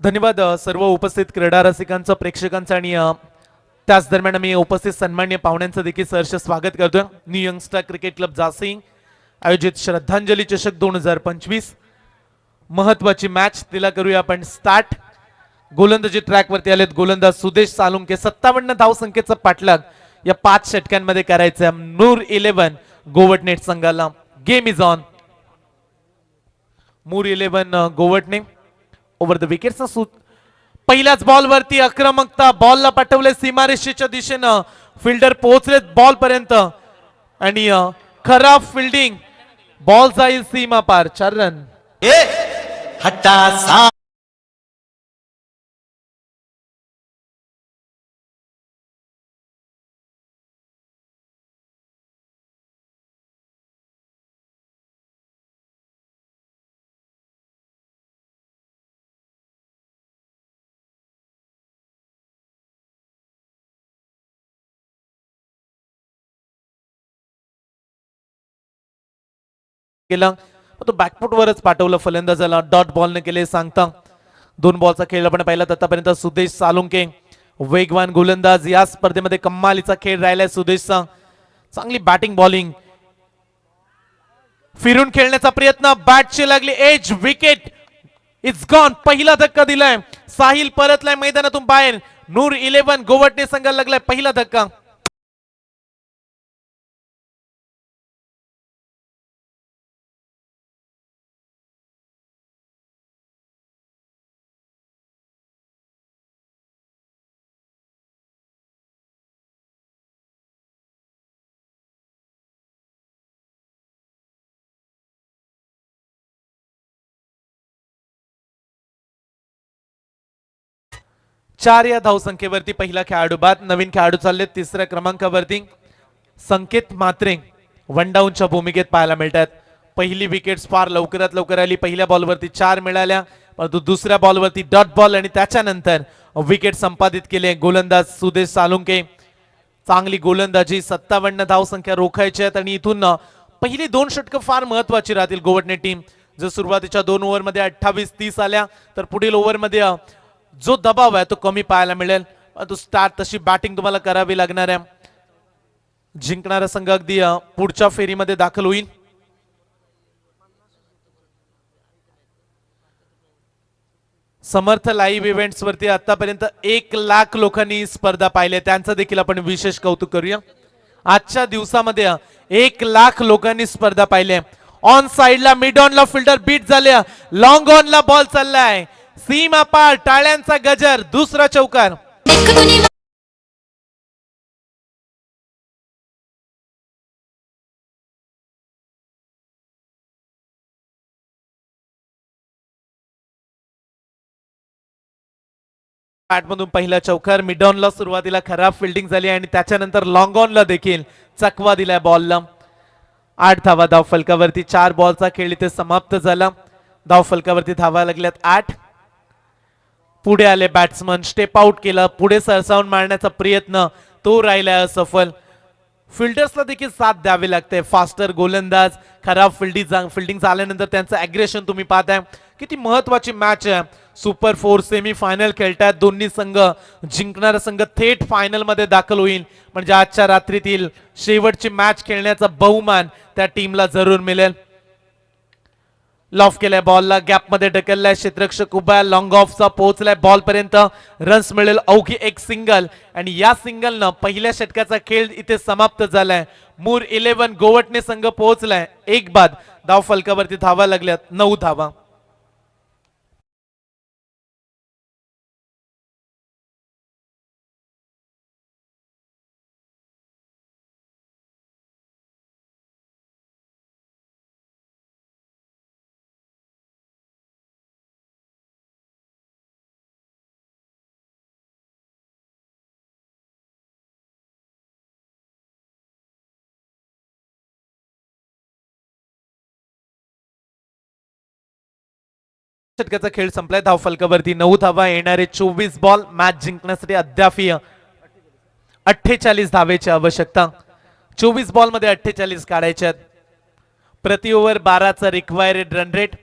धन्यवाद सर्व उपस्थित क्रीडा रसिकांचं, प्रेक्षकांचं आणि त्याच दरम्यान मी उपस्थित सन्माननीय पाहुण्यांचं देखील सहर्ष स्वागत करतोय. New youngster cricket club Jasai आयोजित श्रद्धांजली चषक 2025 महत्वाची मॅच तिला करूया आपण स्टार्ट. गोलंदाजी ट्रॅक वरती आलेत गोलंदाज सुदेश सालुंके. 57 धाव संख्येचा पाठलाग या 5 षटकांमध्ये करायचा नूर 11 गोवटनेट संघाला. Game is on. मूर 11 गोवटने ओव्हर द विकेटचा सूत. पहिल्याच बॉल वरती आक्रमकता. बॉलला पाठवले सीमारेषेच्या दिशेनं. फिल्डर पोहोचलेत बॉल पर्यंत आणि खराब फिल्डिंग. बॉल जाईल सीमा पार. 4 रन. हट्टा केला तो बॅकफुट वरच पाठवलं फलंदाजाला. डॉट बॉल ने केले सांगता. 2 बॉलचा खेळ आपण पाहिला आतापर्यंत. सुदेश सालुंके वेगवान गोलंदाज. या स्पर्धेमध्ये कमालीचा खेळ राहिलाय सुदेशचा. चांगली बॅटिंग बॉलिंग. फिरून खेळण्याचा प्रयत्न. बॅटची लागली एज. Wicket it's gone. पहिला धक्का दिलाय. साहिल परतलाय मैदानातून बाहेर. नूर 11 गोवटने संघाला लागलाय पहिला धक्का. चार या धावसंख्येवरती पहिला खेळाडू बाद. नवीन खेळाडू चालले 3ऱ्या क्रमांकावरती. संकेत मात्रे वन डाऊनच्या भूमिकेत पाहायला मिळतात. पहिली विकेट फार लवकरात लवकर आली. पहिल्या बॉलवरती 4 मिळाल्या, परंतु दुसऱ्या बॉलवरती डॉट बॉल आणि त्याच्यानंतर विकेट संपादित केले गोलंदाज सुदेश सालुंके. चांगली गोलंदाजी. 57 धावसंख्या रोखायची आहेत आणि इथून पहिली 2 षटकं फार महत्वाची राहतील गोवटणे टीम. जर सुरुवातीच्या 2 ओव्हरमध्ये 28-30 आल्या तर पुढील ओव्हरमध्ये जो दबाव आहे तो कमी पाहायला मिळेल. तो स्टार्ट तशी बॅटिंग तुम्हाला करावी लागणार आहे. जिंकणारा संघ अगदी पुढच्या फेरीमध्ये दाखल होईल. समर्थ लाईव्ह इव्हेंट्स वरती आतापर्यंत 1 लाख लोकांनी स्पर्धा पाहिली. त्यांचं देखील आपण विशेष कौतुक करूया. आजच्या दिवसामध्ये 1 लाख लोकांनी स्पर्धा पाहिली. ऑन साइडला मिड ऑनला फिल्डर बीट झाले. लॉंग ऑनला बॉल चाललाय. सीमा पार. टाळ्यांचा गजर. दुसरा चौकार. बॅटमधून पहिला चौकार. मिड ऑनला सुरुवातीला खराब फिल्डिंग झाली आणि त्याच्यानंतर लॉंग ऑनला देखील चकवा दिलाय बॉलला. 8 धावा धाव फलकावरती. 4 बॉलचा खेळ इथे समाप्त झाला. धाव फलकावरती धावा लागल्यात 8. पुढे आले बॅट्समन, स्टेप आउट केला, पुढे सरसावून मारण्याचा प्रयत्न तो राहिलाय असफल. फिल्डर्सला देखील साथ द्यावी लागते. फास्टर गोलंदाज, खराब फिल्डिंग झाल्यानंतर त्यांचं अग्रेशन तुम्ही पाहताय. किती महत्वाची मॅच आहे. सुपर 4 सेमी फायनल खेळतायत दोन्ही संघ. जिंकणारा संघ थेट फायनल मध्ये दाखल होईल. म्हणजे आजच्या रात्रीतील शेवटची मॅच खेळण्याचा बहुमान त्या टीमला जरूर मिळेल. लॉफ केलाय बॉलला, गॅप मध्ये ढकललाय क्षेत्ररक्षक उभा. लॉंग ऑफचा पोहोचलाय बॉल पर्यंत. रन्स मिळेल अवघी एक सिंगल आणि या सिंगलनं पहिल्या षटकाचा खेळ इथे समाप्त झालाय. मूर 11 गोवटणे संघ पोहोचलाय 1 बाद. धाव फलकावरती धावा लागल्यात 9 धावा. षटकाचा खेळ संपलाय. धाव फलकावरती 9 धावा. येणारे 24 बॉल मॅच जिंकण्यासाठी अद्यापीय 48 धावेची आवश्यकता. 24 बॉल मध्ये 48 काढायचे. प्रति ओव्हर 12चा रिक्वायर्ड रन रेट.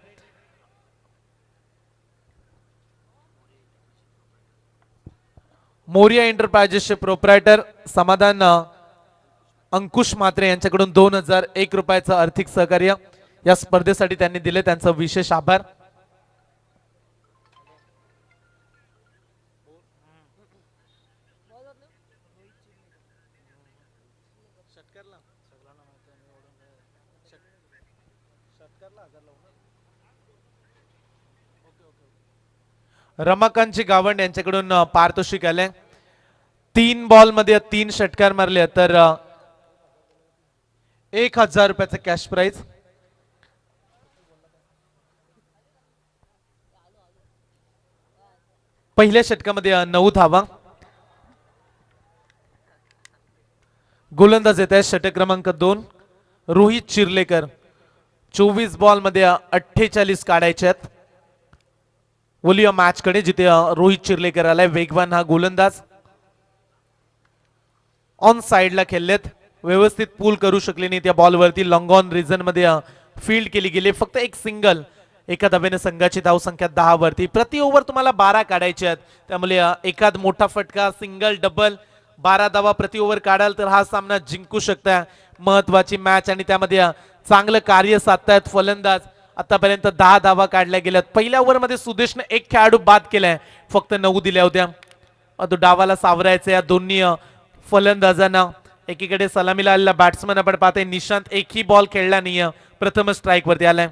मोरिया एंटरप्राइजेसचे प्रोप्रायटर समाधान अंकुश म्हात्रे यांच्याकडून 2001 रुपयाचं आर्थिक सहकार्य या स्पर्धेसाठी त्यांनी दिले. त्यांचा विशेष आभार. रमाकांतजी गावंड यांच्याकडून पारितोषिक आले. 3 बॉल मध्ये 3 षटकार मारले तर 1000 रुपयाचं कॅश प्राइज. पहिल्या षटकामध्ये 9 धावा. गोलंदाज येत आहे षटक क्रमांक 2 रोहित चिर्लेकर. 24 बॉल मध्ये 48 काढायचे आहेत. बोलूया मॅच कडे, जिथे रोहित चिर्लेकर आलाय. वेगवान हा गोलंदाज. ऑन साइडला खेळलेत, व्यवस्थित पूल करू शकले नाही त्या बॉलवरती. लॉंग ऑन रिझन मध्ये फील्ड केली गेली. फक्त एक सिंगल. एका धावेने संघाची धाव संख्या 10 वरती. प्रति ओव्हर तुम्हाला 12 काढायचे आहेत. त्यामुळे एखाद मोठा फटका, सिंगल, डबल, 12 धावा प्रति ओव्हर काढाल तर हा सामना जिंकू शकता. महत्वाची मॅच आणि त्यामध्ये चांगलं कार्य साधतायत फलंदाज. आतापर्यंत 10 धावा काढल्या गेल्यात. पहिल्या ओव्हर मध्ये सुदेशने एक खेळाडू बाद केलाय, फक्त 9 दिल्या होत्या. तो डावाला सावरायचा या दोन्ही फलंदाजांना. एकीकडे सलामीला आलेला बॅट्समन आपण पाहतोय निशांत एकही बॉल खेळला नाहीये. प्रथम स्ट्राईक वरती आलाय.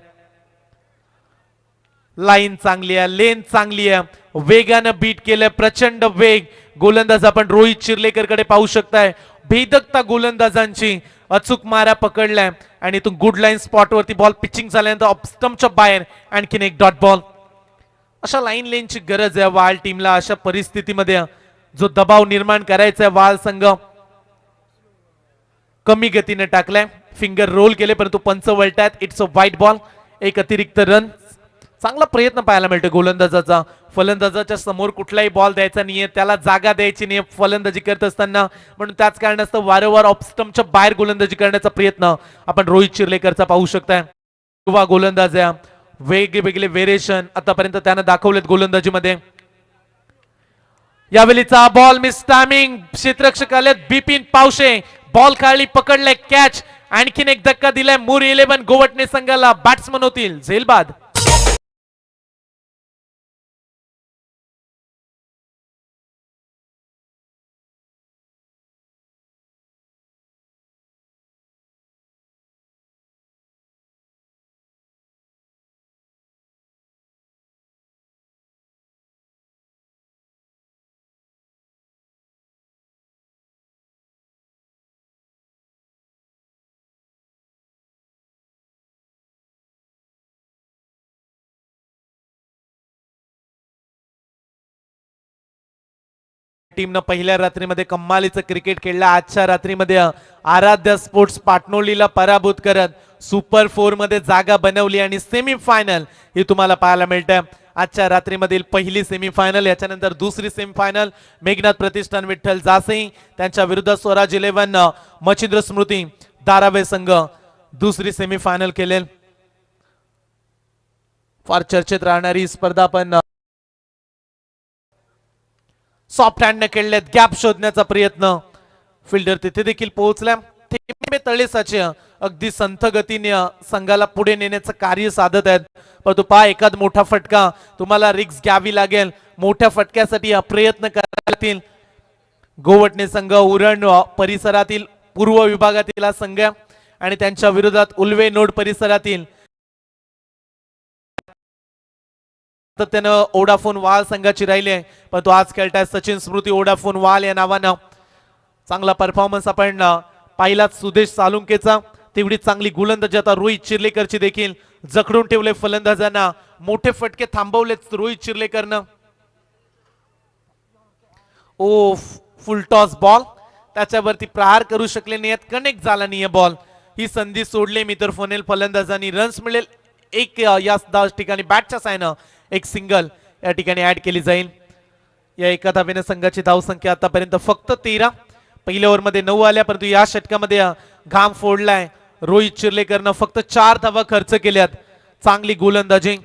लाईन चांगली आहे, लेन चांगली आहे. वेगानं बीट केलंय, प्रचंड वेग. गोलंदाज आपण रोहित चिर्लेकर कडे पाहू शकताय. भेदकता गोलंदाजांची. अचूक मारा पकडलाय आणि तो गुड लाईन स्पॉट वरती बॉल पिचिंग झाल्यानंतर ऑफ स्टंपच्या बाहेर आणखीन एक डॉट बॉल. अशा लाईन लेनची गरज आहे वाल टीमला. अशा परिस्थितीमध्ये जो दबाव निर्माण करायचा आहे वाल संघ कमी गतीने टाकलाय. फिंगर रोल केले परंतु पंच वळतायत. इट्स अ वाईट बॉल. एक अतिरिक्त रन. चांगला प्रयत्न पाहायला मिळतो गोलंदाजाचा. फलंदाजाच्या समोर कुठलाही बॉल द्यायचा नाहीये, त्याला जागा द्यायची नाहीये फलंदाजी करत असताना. म्हणून त्याच कारणास्तव वारंवार ऑफ स्टंपच्या बाहेर गोलंदाजी करण्याचा प्रयत्न आपण रोहित चिर्लेकरचा पाहू शकताय. युवा गोलंदाज आहे. वेगवेगळे व्हेरिएशन आतापर्यंत त्यानं दाखवलेत गोलंदाजीमध्ये. यावेळीचा बॉल मिस टायमिंग. क्षेत्ररक्षक आलेत बिपिन पावशे. बॉल खाली पकडलाय, कॅच. आणखीन एक धक्का दिलाय मूर 11 गोवटणे संघाला. बॅट्समन होतील झेलबाद. टीमनं पहिल्या रात्रीमध्ये कम्मालीचं क्रिकेट खेळलं. आजच्या रात्रीमध्ये आराध्य स्पोर्ट्स पाटणोलीला पराभूत करत सुपर 4 मध्ये जागा बनवली आणि सेमीफायनल ही तुम्हाला पाहायला मिळते. आजच्या रात्रीमधील पहिली सेमीफायनल, याच्यानंतर दुसरी सेमीफायनल मेघनाथ प्रतिष्ठान विठ्ठल जासई त्यांच्या विरुद्ध स्वराज 11 मच्छिंद्र स्मृती धारावे संघ दुसरी सेमीफायनल खेळेल. फार चर्चेत राहणारी ही स्पर्धा पण सॉफ्ट हँडने खेळलेत. गॅप शोधण्याचा प्रयत्न, फिल्डर तिथे देखील पोहोचल्या. थेंबे तळेसाचे अगदी संथ गतीने संघाला पुढे नेण्याचं कार्य साधत आहेत. परंतु पहा, एखाद मोठा फटका तुम्हाला रिक्स घ्यावी लागेल. मोठ्या फटक्यासाठी प्रयत्न करावे लागतील. गोवटणे संघ उरण परिसरातील पूर्व विभागातील हा संघ आणि त्यांच्या विरोधात उल्वे नोड परिसरातील त्यानं ओडाफोन वाल संघाची राहिली आहे. परंतु आज खेळताय सचिन स्मृती ओडाफोन वाल या नावानं. चांगला परफॉर्मन्स आपण पाहिला सुदेश सालुंकेचा. तेवढी चांगली गोलंदाजी आता रोहित चिर्लेकरची देखील जखडून ठेवले फलंदाजांना. मोठे फटके थांबवलेत रोहित चिर्लेकरनं. ओ फुल टॉस बॉल, त्याच्यावरती प्रहार करू शकले नाही, कनेक्ट झाला नाही बॉल. ही संधी सोडली मित्र फोनेल फलंदाजांनी. रन्स मिळेल एक. या ठिकाणी बॅटच्या सायनं एक सिंगल या ठिकाणी ऍड केली जाईल. या एका धावेने संघाची धावसंख्या आतापर्यंत फक्त 13. पहिल्या ओव्हरमध्ये 9 आल्या, परंतु या षटकामध्ये घाम फोडलाय रोहित चिर्लेकरनं. फक्त 4 धावा खर्च केल्यात. चांगली गोलंदाजी.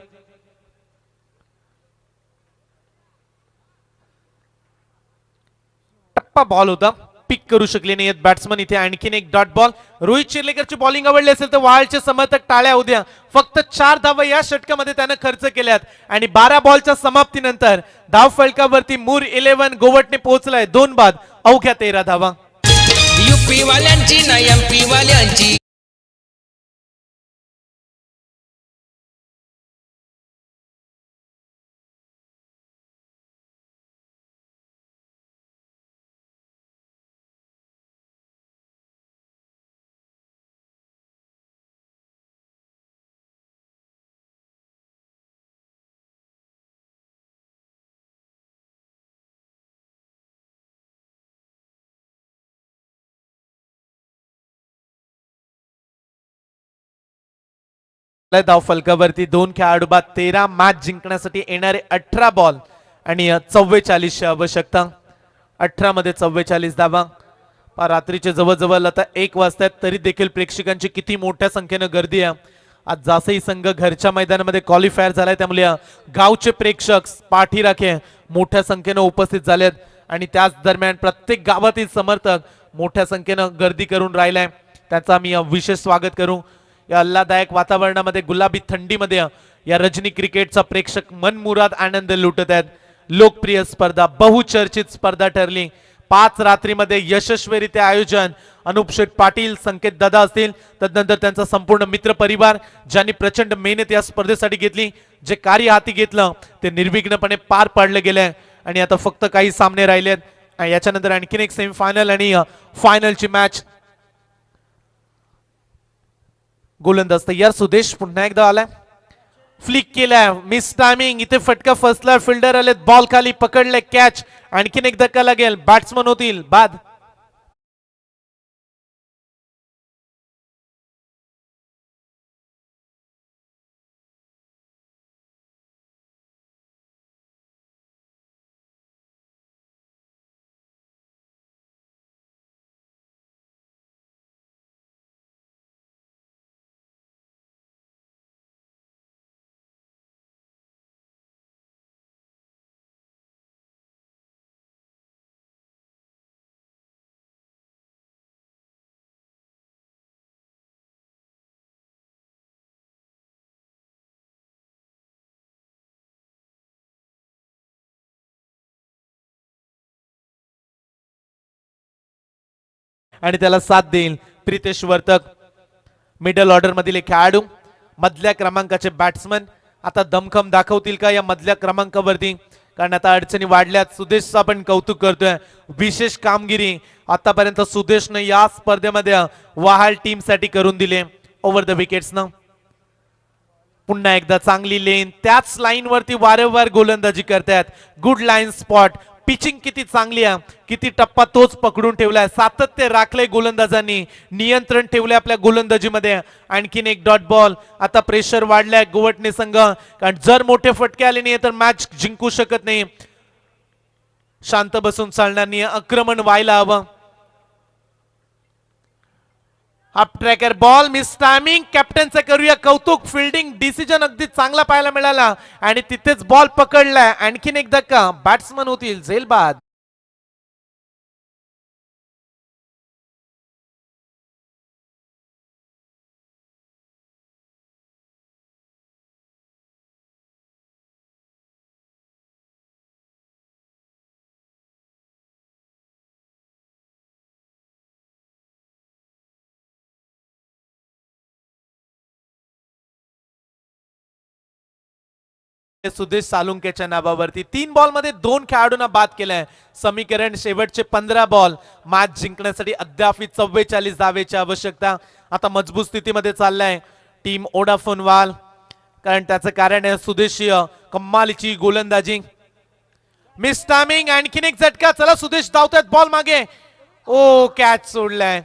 टप्पा बॉल होता, पिक करू शकले नाहीत बॅट्समन. इथे आणखीन एक डॉट बॉल. रोहित चिर्लेकरची बॉलिंग आवडली असेल तर वाळचे समर्थक टाळ्या उद्या. फक्त 4 धावा या षटकामध्ये त्यानं खर्च केल्यात आणि 12 बॉलच्या समाप्तीनंतर धाव फलकावरती मूर 11 गोवटने पोहोचलाय. 2 बाद अवघ्या 13 धावा. यूपी वाल्यांची ना एमपी वाल्यांची. धाव फलकावरती 2 खेळाडू बाद. 13 मॅच जिंकण्यासाठी येणारे 18 बॉल आणि 44 आवश्यकता. 18 मध्ये 44 धावा. रात्रीचे जवळजवळ आता 1 वाजतायत, तरी देखील प्रेक्षकांची किती मोठ्या संख्येनं गर्दी आहे. आज जासई संघ घरच्या मैदानामध्ये क्वालिफायर झालाय, त्यामुळे गावचे प्रेक्षक पाठीराखे मोठ्या संख्येनं उपस्थित झालेत आणि त्याच दरम्यान प्रत्येक गावातील समर्थक मोठ्या संख्येनं गर्दी करून राहिलाय. त्याचा आम्ही विशेष स्वागत करू. या आल्हादायक वातावरणामध्ये, गुलाबी थंडीमध्ये या रजनी क्रिकेटचा प्रेक्षक मनमुराद आनंद लुटत आहेत. लोकप्रिय स्पर्धा, बहुचर्चित स्पर्धा ठरली. 5 रात्रीमध्ये यशस्वीरित्या आयोजन. अनुप शेठ पाटील, संकेत दादा असतील, तदनंतर त्यांचा संपूर्ण मित्र परिवार ज्यांनी प्रचंड मेहनत या स्पर्धेसाठी घेतली. जे कार्य हाती घेतलं ते निर्विघ्नपणे पार पाडले गेले आणि आता फक्त काही सामने राहिलेत. याच्यानंतर आणखीन एक सेमीफायनल आणि फायनलची मॅच. गोलंदाज तयार. सुदेश पुन्हा एकदा आलाय, फ्लिक केलाय, मिस टायमिंग. इथे फटका फसला, फिल्डर आले, बॉल खाली पकडले, कॅच. आणखीन एक धक्का लागेल, बॅट्समन होतील बाद. आणि त्याला साथ देईल प्रितेश वर्तक, मिडल ऑर्डर मधील एक खेळाडू. मधल्या क्रमांकाचे बॅट्समन आता दमखम दाखवतील का या मधल्या क्रमांकावरती, कारण आता अडचणी वाढल्यात. सुदेशचं आपण कौतुक करतोय, विशेष कामगिरी आतापर्यंत सुदेशनं या स्पर्धेमध्ये वहाल टीम साठी करून दिले. ओव्हर द विकेट्सनं पुन्हा एकदा चांगली लेन, त्याच लाईन वरती वारंवार गोलंदाजी करतायत. गुड लाईन स्पॉट, पिचिंग किती चांगली आहे, किती टप्पा तोच पकडून ठेवलाय, सातत्य राखलंय गोलंदाजांनी, नियंत्रण ठेवलंय आपल्या गोलंदाजीमध्ये. आणखीन एक डॉट बॉल. आता प्रेशर वाढलाय गोवटणे संघ, कारण जर मोठे फटके आले नाही तर मॅच जिंकू शकत नाही. शांत बसून चालणार नाही, आक्रमण व्हायला हवं. अप ट्रॅकर बॉल, मिस टायमिंग. कॅप्टनचं करूया कौतुक, फिल्डिंग डिसिजन अगदी चांगला पाहायला मिळाला आणि तिथेच बॉल पकडलाय. आणखीन एक धक्का, बॅट्समन होतील झेलबाद. सुदेश सालुंकेच्या नावावरती 3 बॉल मध्ये 2 खेळाडूंना बाद केलाय. समीकरण शेवटचे 15 बॉल, मॅच जिंकण्यासाठी अद्याप 44 धावेची आवश्यकता. आता मजबूत स्थितीमध्ये चाललाय टीम ओडाफोन वाल, कारण त्याचं कारण आहे सुदेशीय कमालीची गोलंदाजी. मिस टायमिंग, आणखीन एक झटका. चला सुदेश धावतात बॉल मागे. ओ कॅच सोडलाय,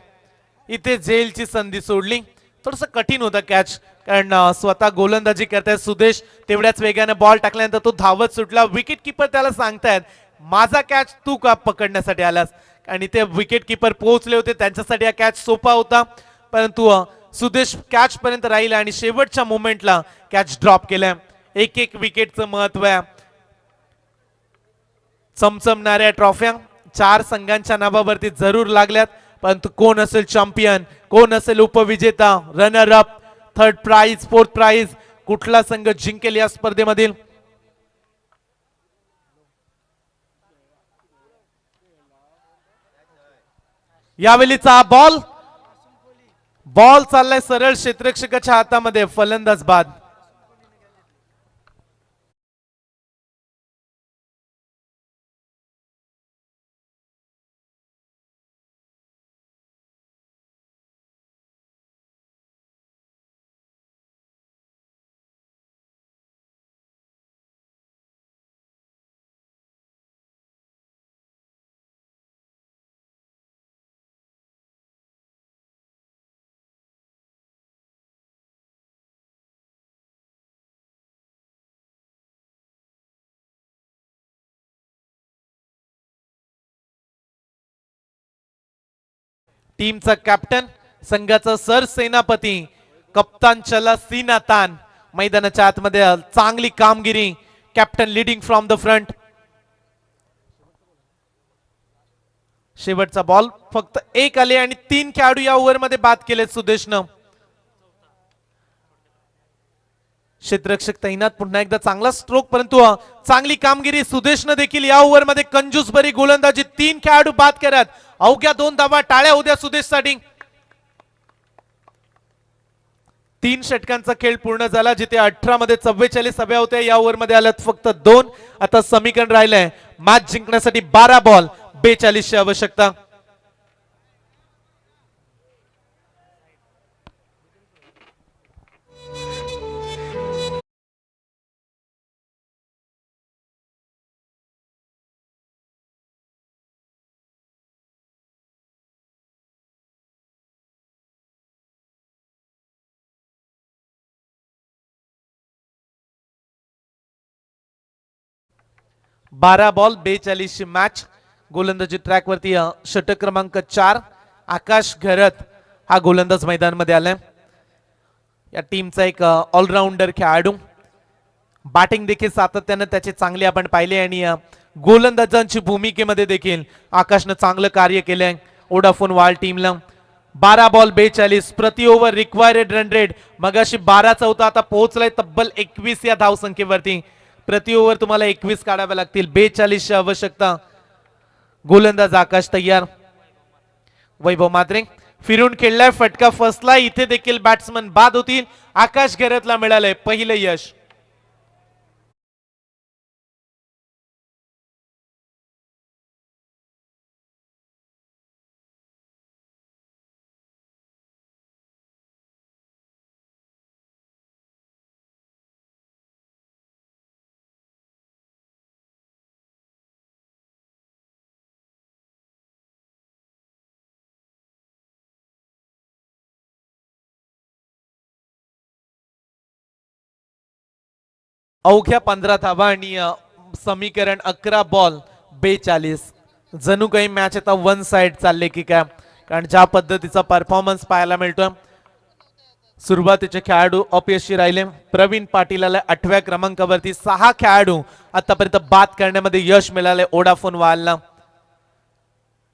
इथे झेलची संधी सोडली. थोडस कठीण होतं कॅच, कारण स्वतः गोलंदाजी करतायत सुदेश, तेवढ्याच वेगाने बॉल टाकल्यानंतर तो धावत सुटला. विकेट किपर त्याला सांगतायत माझा कॅच तू का पकडण्यासाठी आलास, आणि ते विकेट किपर पोहोचले होते, त्यांच्यासाठी हा कॅच सोपा होता. परंतु सुदेश कॅच पर्यंत राहील आणि शेवटच्या मोमेंटला कॅच ड्रॉप केलाय. एक एक विकेटचं महत्व आहे. चमचमणाऱ्या ट्रॉफ्या 4 संघांच्या नावावरती जरूर लागल्यात, परंतु कोण असेल चॅम्पियन, कोण असेल उपविजेता, runner up, third prize, fourth prize, कुठला संघ जिंकेल या स्पर्धेमधील. यावेळीचा बॉल चाललाय सरळ क्षेत्ररक्षकाच्या हातामध्ये, फलंदाज बाद. टीमचा कॅप्टन, संघाचा सरसेनापती, कप्तान चला सीना तान, मैदानाच्या आतमध्ये चांगली कामगिरी. Captain leading from the front. शेवटचा बॉल फक्त 1 आले आणि 3 खेळाडू या ओव्हर मध्ये बाद केले सुदेशनं. क्षेत्ररक्षक तैनात, पुन्हा एकदा चांगला स्ट्रोक, परंतु चांगली कामगिरी सुदेशनं देखील या ओव्हर मध्ये कंजूसभरी गोलंदाजी. 3 खेळाडू बाद करत अवघ्या 2 धावा. टाळ्या उद्या सुदेशसाठी. 3 षटकांचा खेळ पूर्ण झाला, जिथे 18 मध्ये 44 हव्या होत्या, या ओव्हर मध्ये आल्यात फक्त 2. आता समीकरण राहिलंय मॅच जिंकण्यासाठी 12 बॉल 42 ची आवश्यकता. बारा बॉल 42 ची मॅच. गोलंदाजी ट्रॅक वरती षटक क्रमांक 4 आकाश घरत हा गोलंदाज मैदानामध्ये आलाय. या टीमचा एक ऑलराऊंडर खेळाडू. बॅटिंग देखील सातत्याने त्याचे चांगले आपण पाहिले आणि गोलंदाजांची भूमिकेमध्ये देखील आकाशनं चांगलं कार्य केलंय ओडाफोन वाल टीमला. 12 बॉल 42, प्रति ओव्हर रिक्वायर्ड रन रेट मगाशी 12चा होता, आता पोहोचलाय तब्बल 21 या धावसंख्येवरती. प्रति ओव्हर तुम्हाला 21 काढाव्या लागतील. 42 ची आवश्यकता. गोलंदाज आकाश तयार. वैभव मात्रे फिरून खेळलाय, फटका फसला, इथे देखील बॅट्समन बाद होतील. आकाश घरतला मिळालंय पहिलं यश. अवघ्या 15 धावा आणि समीकरण 11 बॉल 42. जणू काही मॅच आता वन साइड चालले की काय, कारण ज्या पद्धतीचा परफॉर्मन्स पाहायला मिळतोय. सुरुवातीचे खेळाडू अपयशी राहिले. प्रवीण पाटीलला 8व्या क्रमांकावरती 6 खेळाडू आतापर्यंत बाद करण्यामध्ये यश मिळाले ओडाफोन वालला.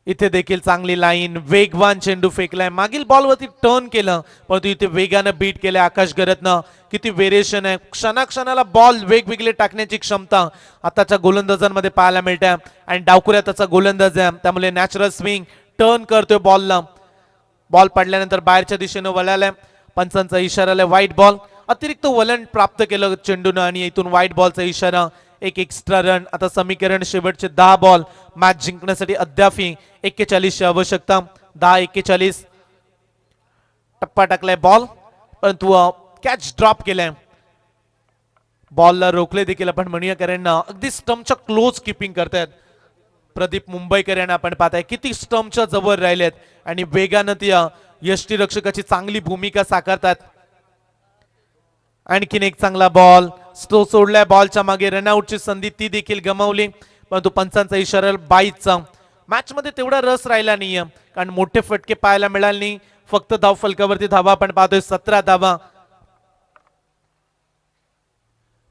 इथे देखील चांगली लाईन, वेगवान चेंडू फेकलाय, मागील बॉलवरती टर्न केलं परंतु इथे वेगानं बीट केले आकाश गरतनं. किती व्हेरिएशन आहे, क्षणाक्षणाला बॉल वेगवेगळे टाकण्याची क्षमता आताच्या गोलंदाजांमध्ये पाहायला मिळते. आणि डावकुऱ्या त्याचा गोलंदाज आहे, त्यामुळे नॅचरल स्विंग टर्न करतोय बॉलला. बॉल पडल्यानंतर बाहेरच्या दिशेनं वळालाय. पंचांचा इशारा, व्हाईट बॉल. अतिरिक्त वलन प्राप्त केलं चेंडूनं आणि इथून व्हाईट बॉलचा इशारा, एक एक्स्ट्रा रन. आता समीकरण शेवटचे 10 बॉल मॅच जिंकण्यासाठी अद्यापही 41 ची आवश्यकता. 10-41 टप्पा टाकलाय बॉल परंतु कॅच ड्रॉप केलाय. बॉलला रोखले देखील आपण म्हणूया, कारण अगदी स्टंपच्या क्लोज किपिंग करतायत प्रदीप मुंबईकर यांना. आपण पाहताय किती स्टंपच्या जवळ राहिलेत आणि वेगानं ती यष्टीरक्षकाची चांगली भूमिका साकारतात. आणखीन एक चांगला बॉल स्लो सोडलाय. बॉलच्या मागे रनआउटची संधी ती देखील गमावली परंतु पंचांचा इशारा 22चा. मॅच मध्ये तेवढा रस राहिला नाहीये कारण मोठे फटके पाहायला मिळाले नाही. फक्त धाव फलकावरती धावा आपण पाहतोय 17 धावा.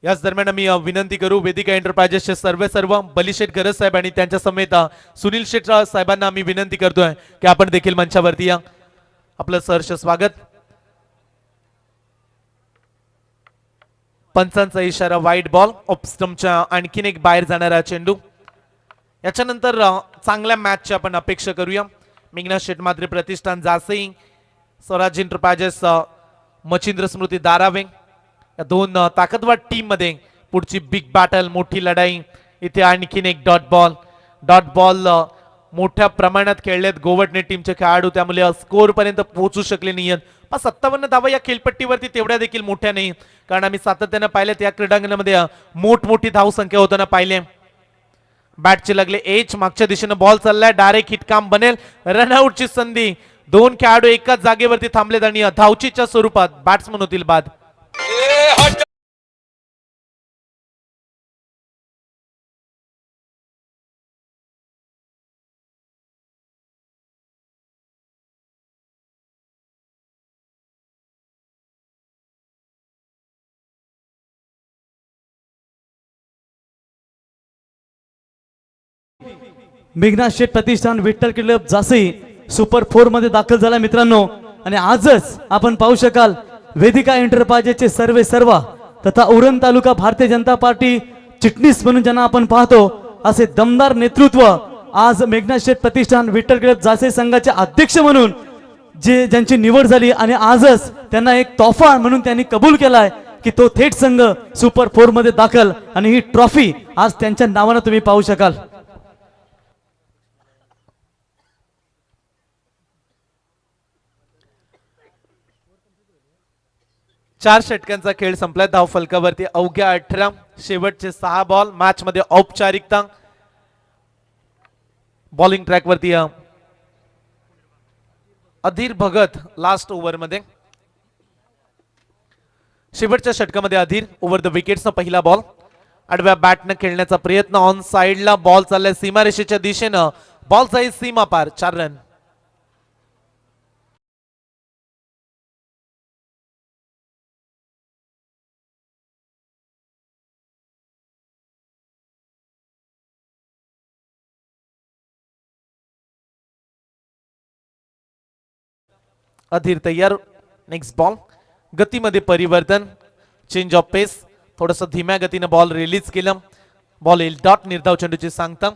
याच दरम्यान मी विनंती करू वेदिका एंटरप्राइजेसचे सर्व बलिशेठ गरज साहेब आणि त्यांच्या समेत सुनील शेठ साहेबांना आम्ही विनंती करतोय की आपण देखील मंचावरती या. आपलं सहर्ष स्वागत. पंचांचा इशारा, व्हाईट बॉल. ऑफस्टंपच्या आणखीन एक बाहेर जाणारा चेंडू. याच्यानंतर चांगल्या मॅचची आपण अपेक्षा करूया. मेघना शेठ मात्रे प्रतिष्ठान जासई, स्वराज एंटरप्राइजेस मच्छिंद्र स्मृती दारावे या दोन ताकदवार टीम मध्ये पुढची बिग बॅटल, मोठी लढाई. इथे आणखीन एक डॉट बॉल मोठ्या प्रमाणात खेळलेत गोवटणे टीमचे खेळाडू, त्यामुळे स्कोर पर्यंत पोहोचू शकले नाहीत. 57 धावा या खेळपट्टीवरती तेवढ्या देखील मोठ्या नाही, कारण आम्ही सातत्यानं पाहिलेत या क्रीडांगणामध्ये मोठमोठी धावसंख्या होताना पाहिले. बॅटचे लागले एच, मागच्या दिशेनं बॉल चाललाय, डायरेक्ट हिट काम बनेल. रनआउटची संधी. 2 खेळाडू एकाच जागेवरती थांबलेत आणि धावचीच्या स्वरूपात बॅट्समन होतील बाद. मेघना शेठ प्रतिष्ठान विठ्ठल क्लब जासई सुपर 4 मध्ये दाखल झाला मित्रांनो. आणि आजच आपण पाहू शकाल वेदिका एंटरप्राइजेसचे सर्व तथा उरण तालुका भारतीय जनता पार्टी चिटणीस म्हणून ज्यांना आपण पाहतो असे दमदार नेतृत्व आज मेघना शेठ प्रतिष्ठान विठ्ठल क्लब जासई संघाचे अध्यक्ष म्हणून ज्यांची निवड झाली आणि आजच त्यांना एक तोहफा म्हणून त्यांनी कबूल केलाय की तो थेट संघ सुपर 4 मध्ये दाखल आणि ही ट्रॉफी आज त्यांच्या नावाने तुम्ही पाहू शकाल. चार षटकांचा खेळ संपलाय. धाव फलकावरती अवघ्या 18, शेवटचे 6 बॉल. मॅच मध्ये औपचारिकता. बॉलिंग ट्रॅक वरती अधीर भगत लास्ट ओव्हर मध्ये. शेवटच्या षटकामध्ये अधीर ओव्हर द विकेट्सचा पहिला बॉल. आडव्या बॅटनं खेळण्याचा प्रयत्न. ऑन साइडला बॉल चाललाय सीमारेषेच्या दिशेनं. बॉल जाईल सीमा पार. 4 रन. अधीर तयार. Next ball. गतीमध्ये परिवर्तन, चेंज ऑफ पेस. थोडस धीम्या गतीने बॉल रिलीज केलं. बॉल येईल डॉट. निर्धाव चेंडूची सांगता.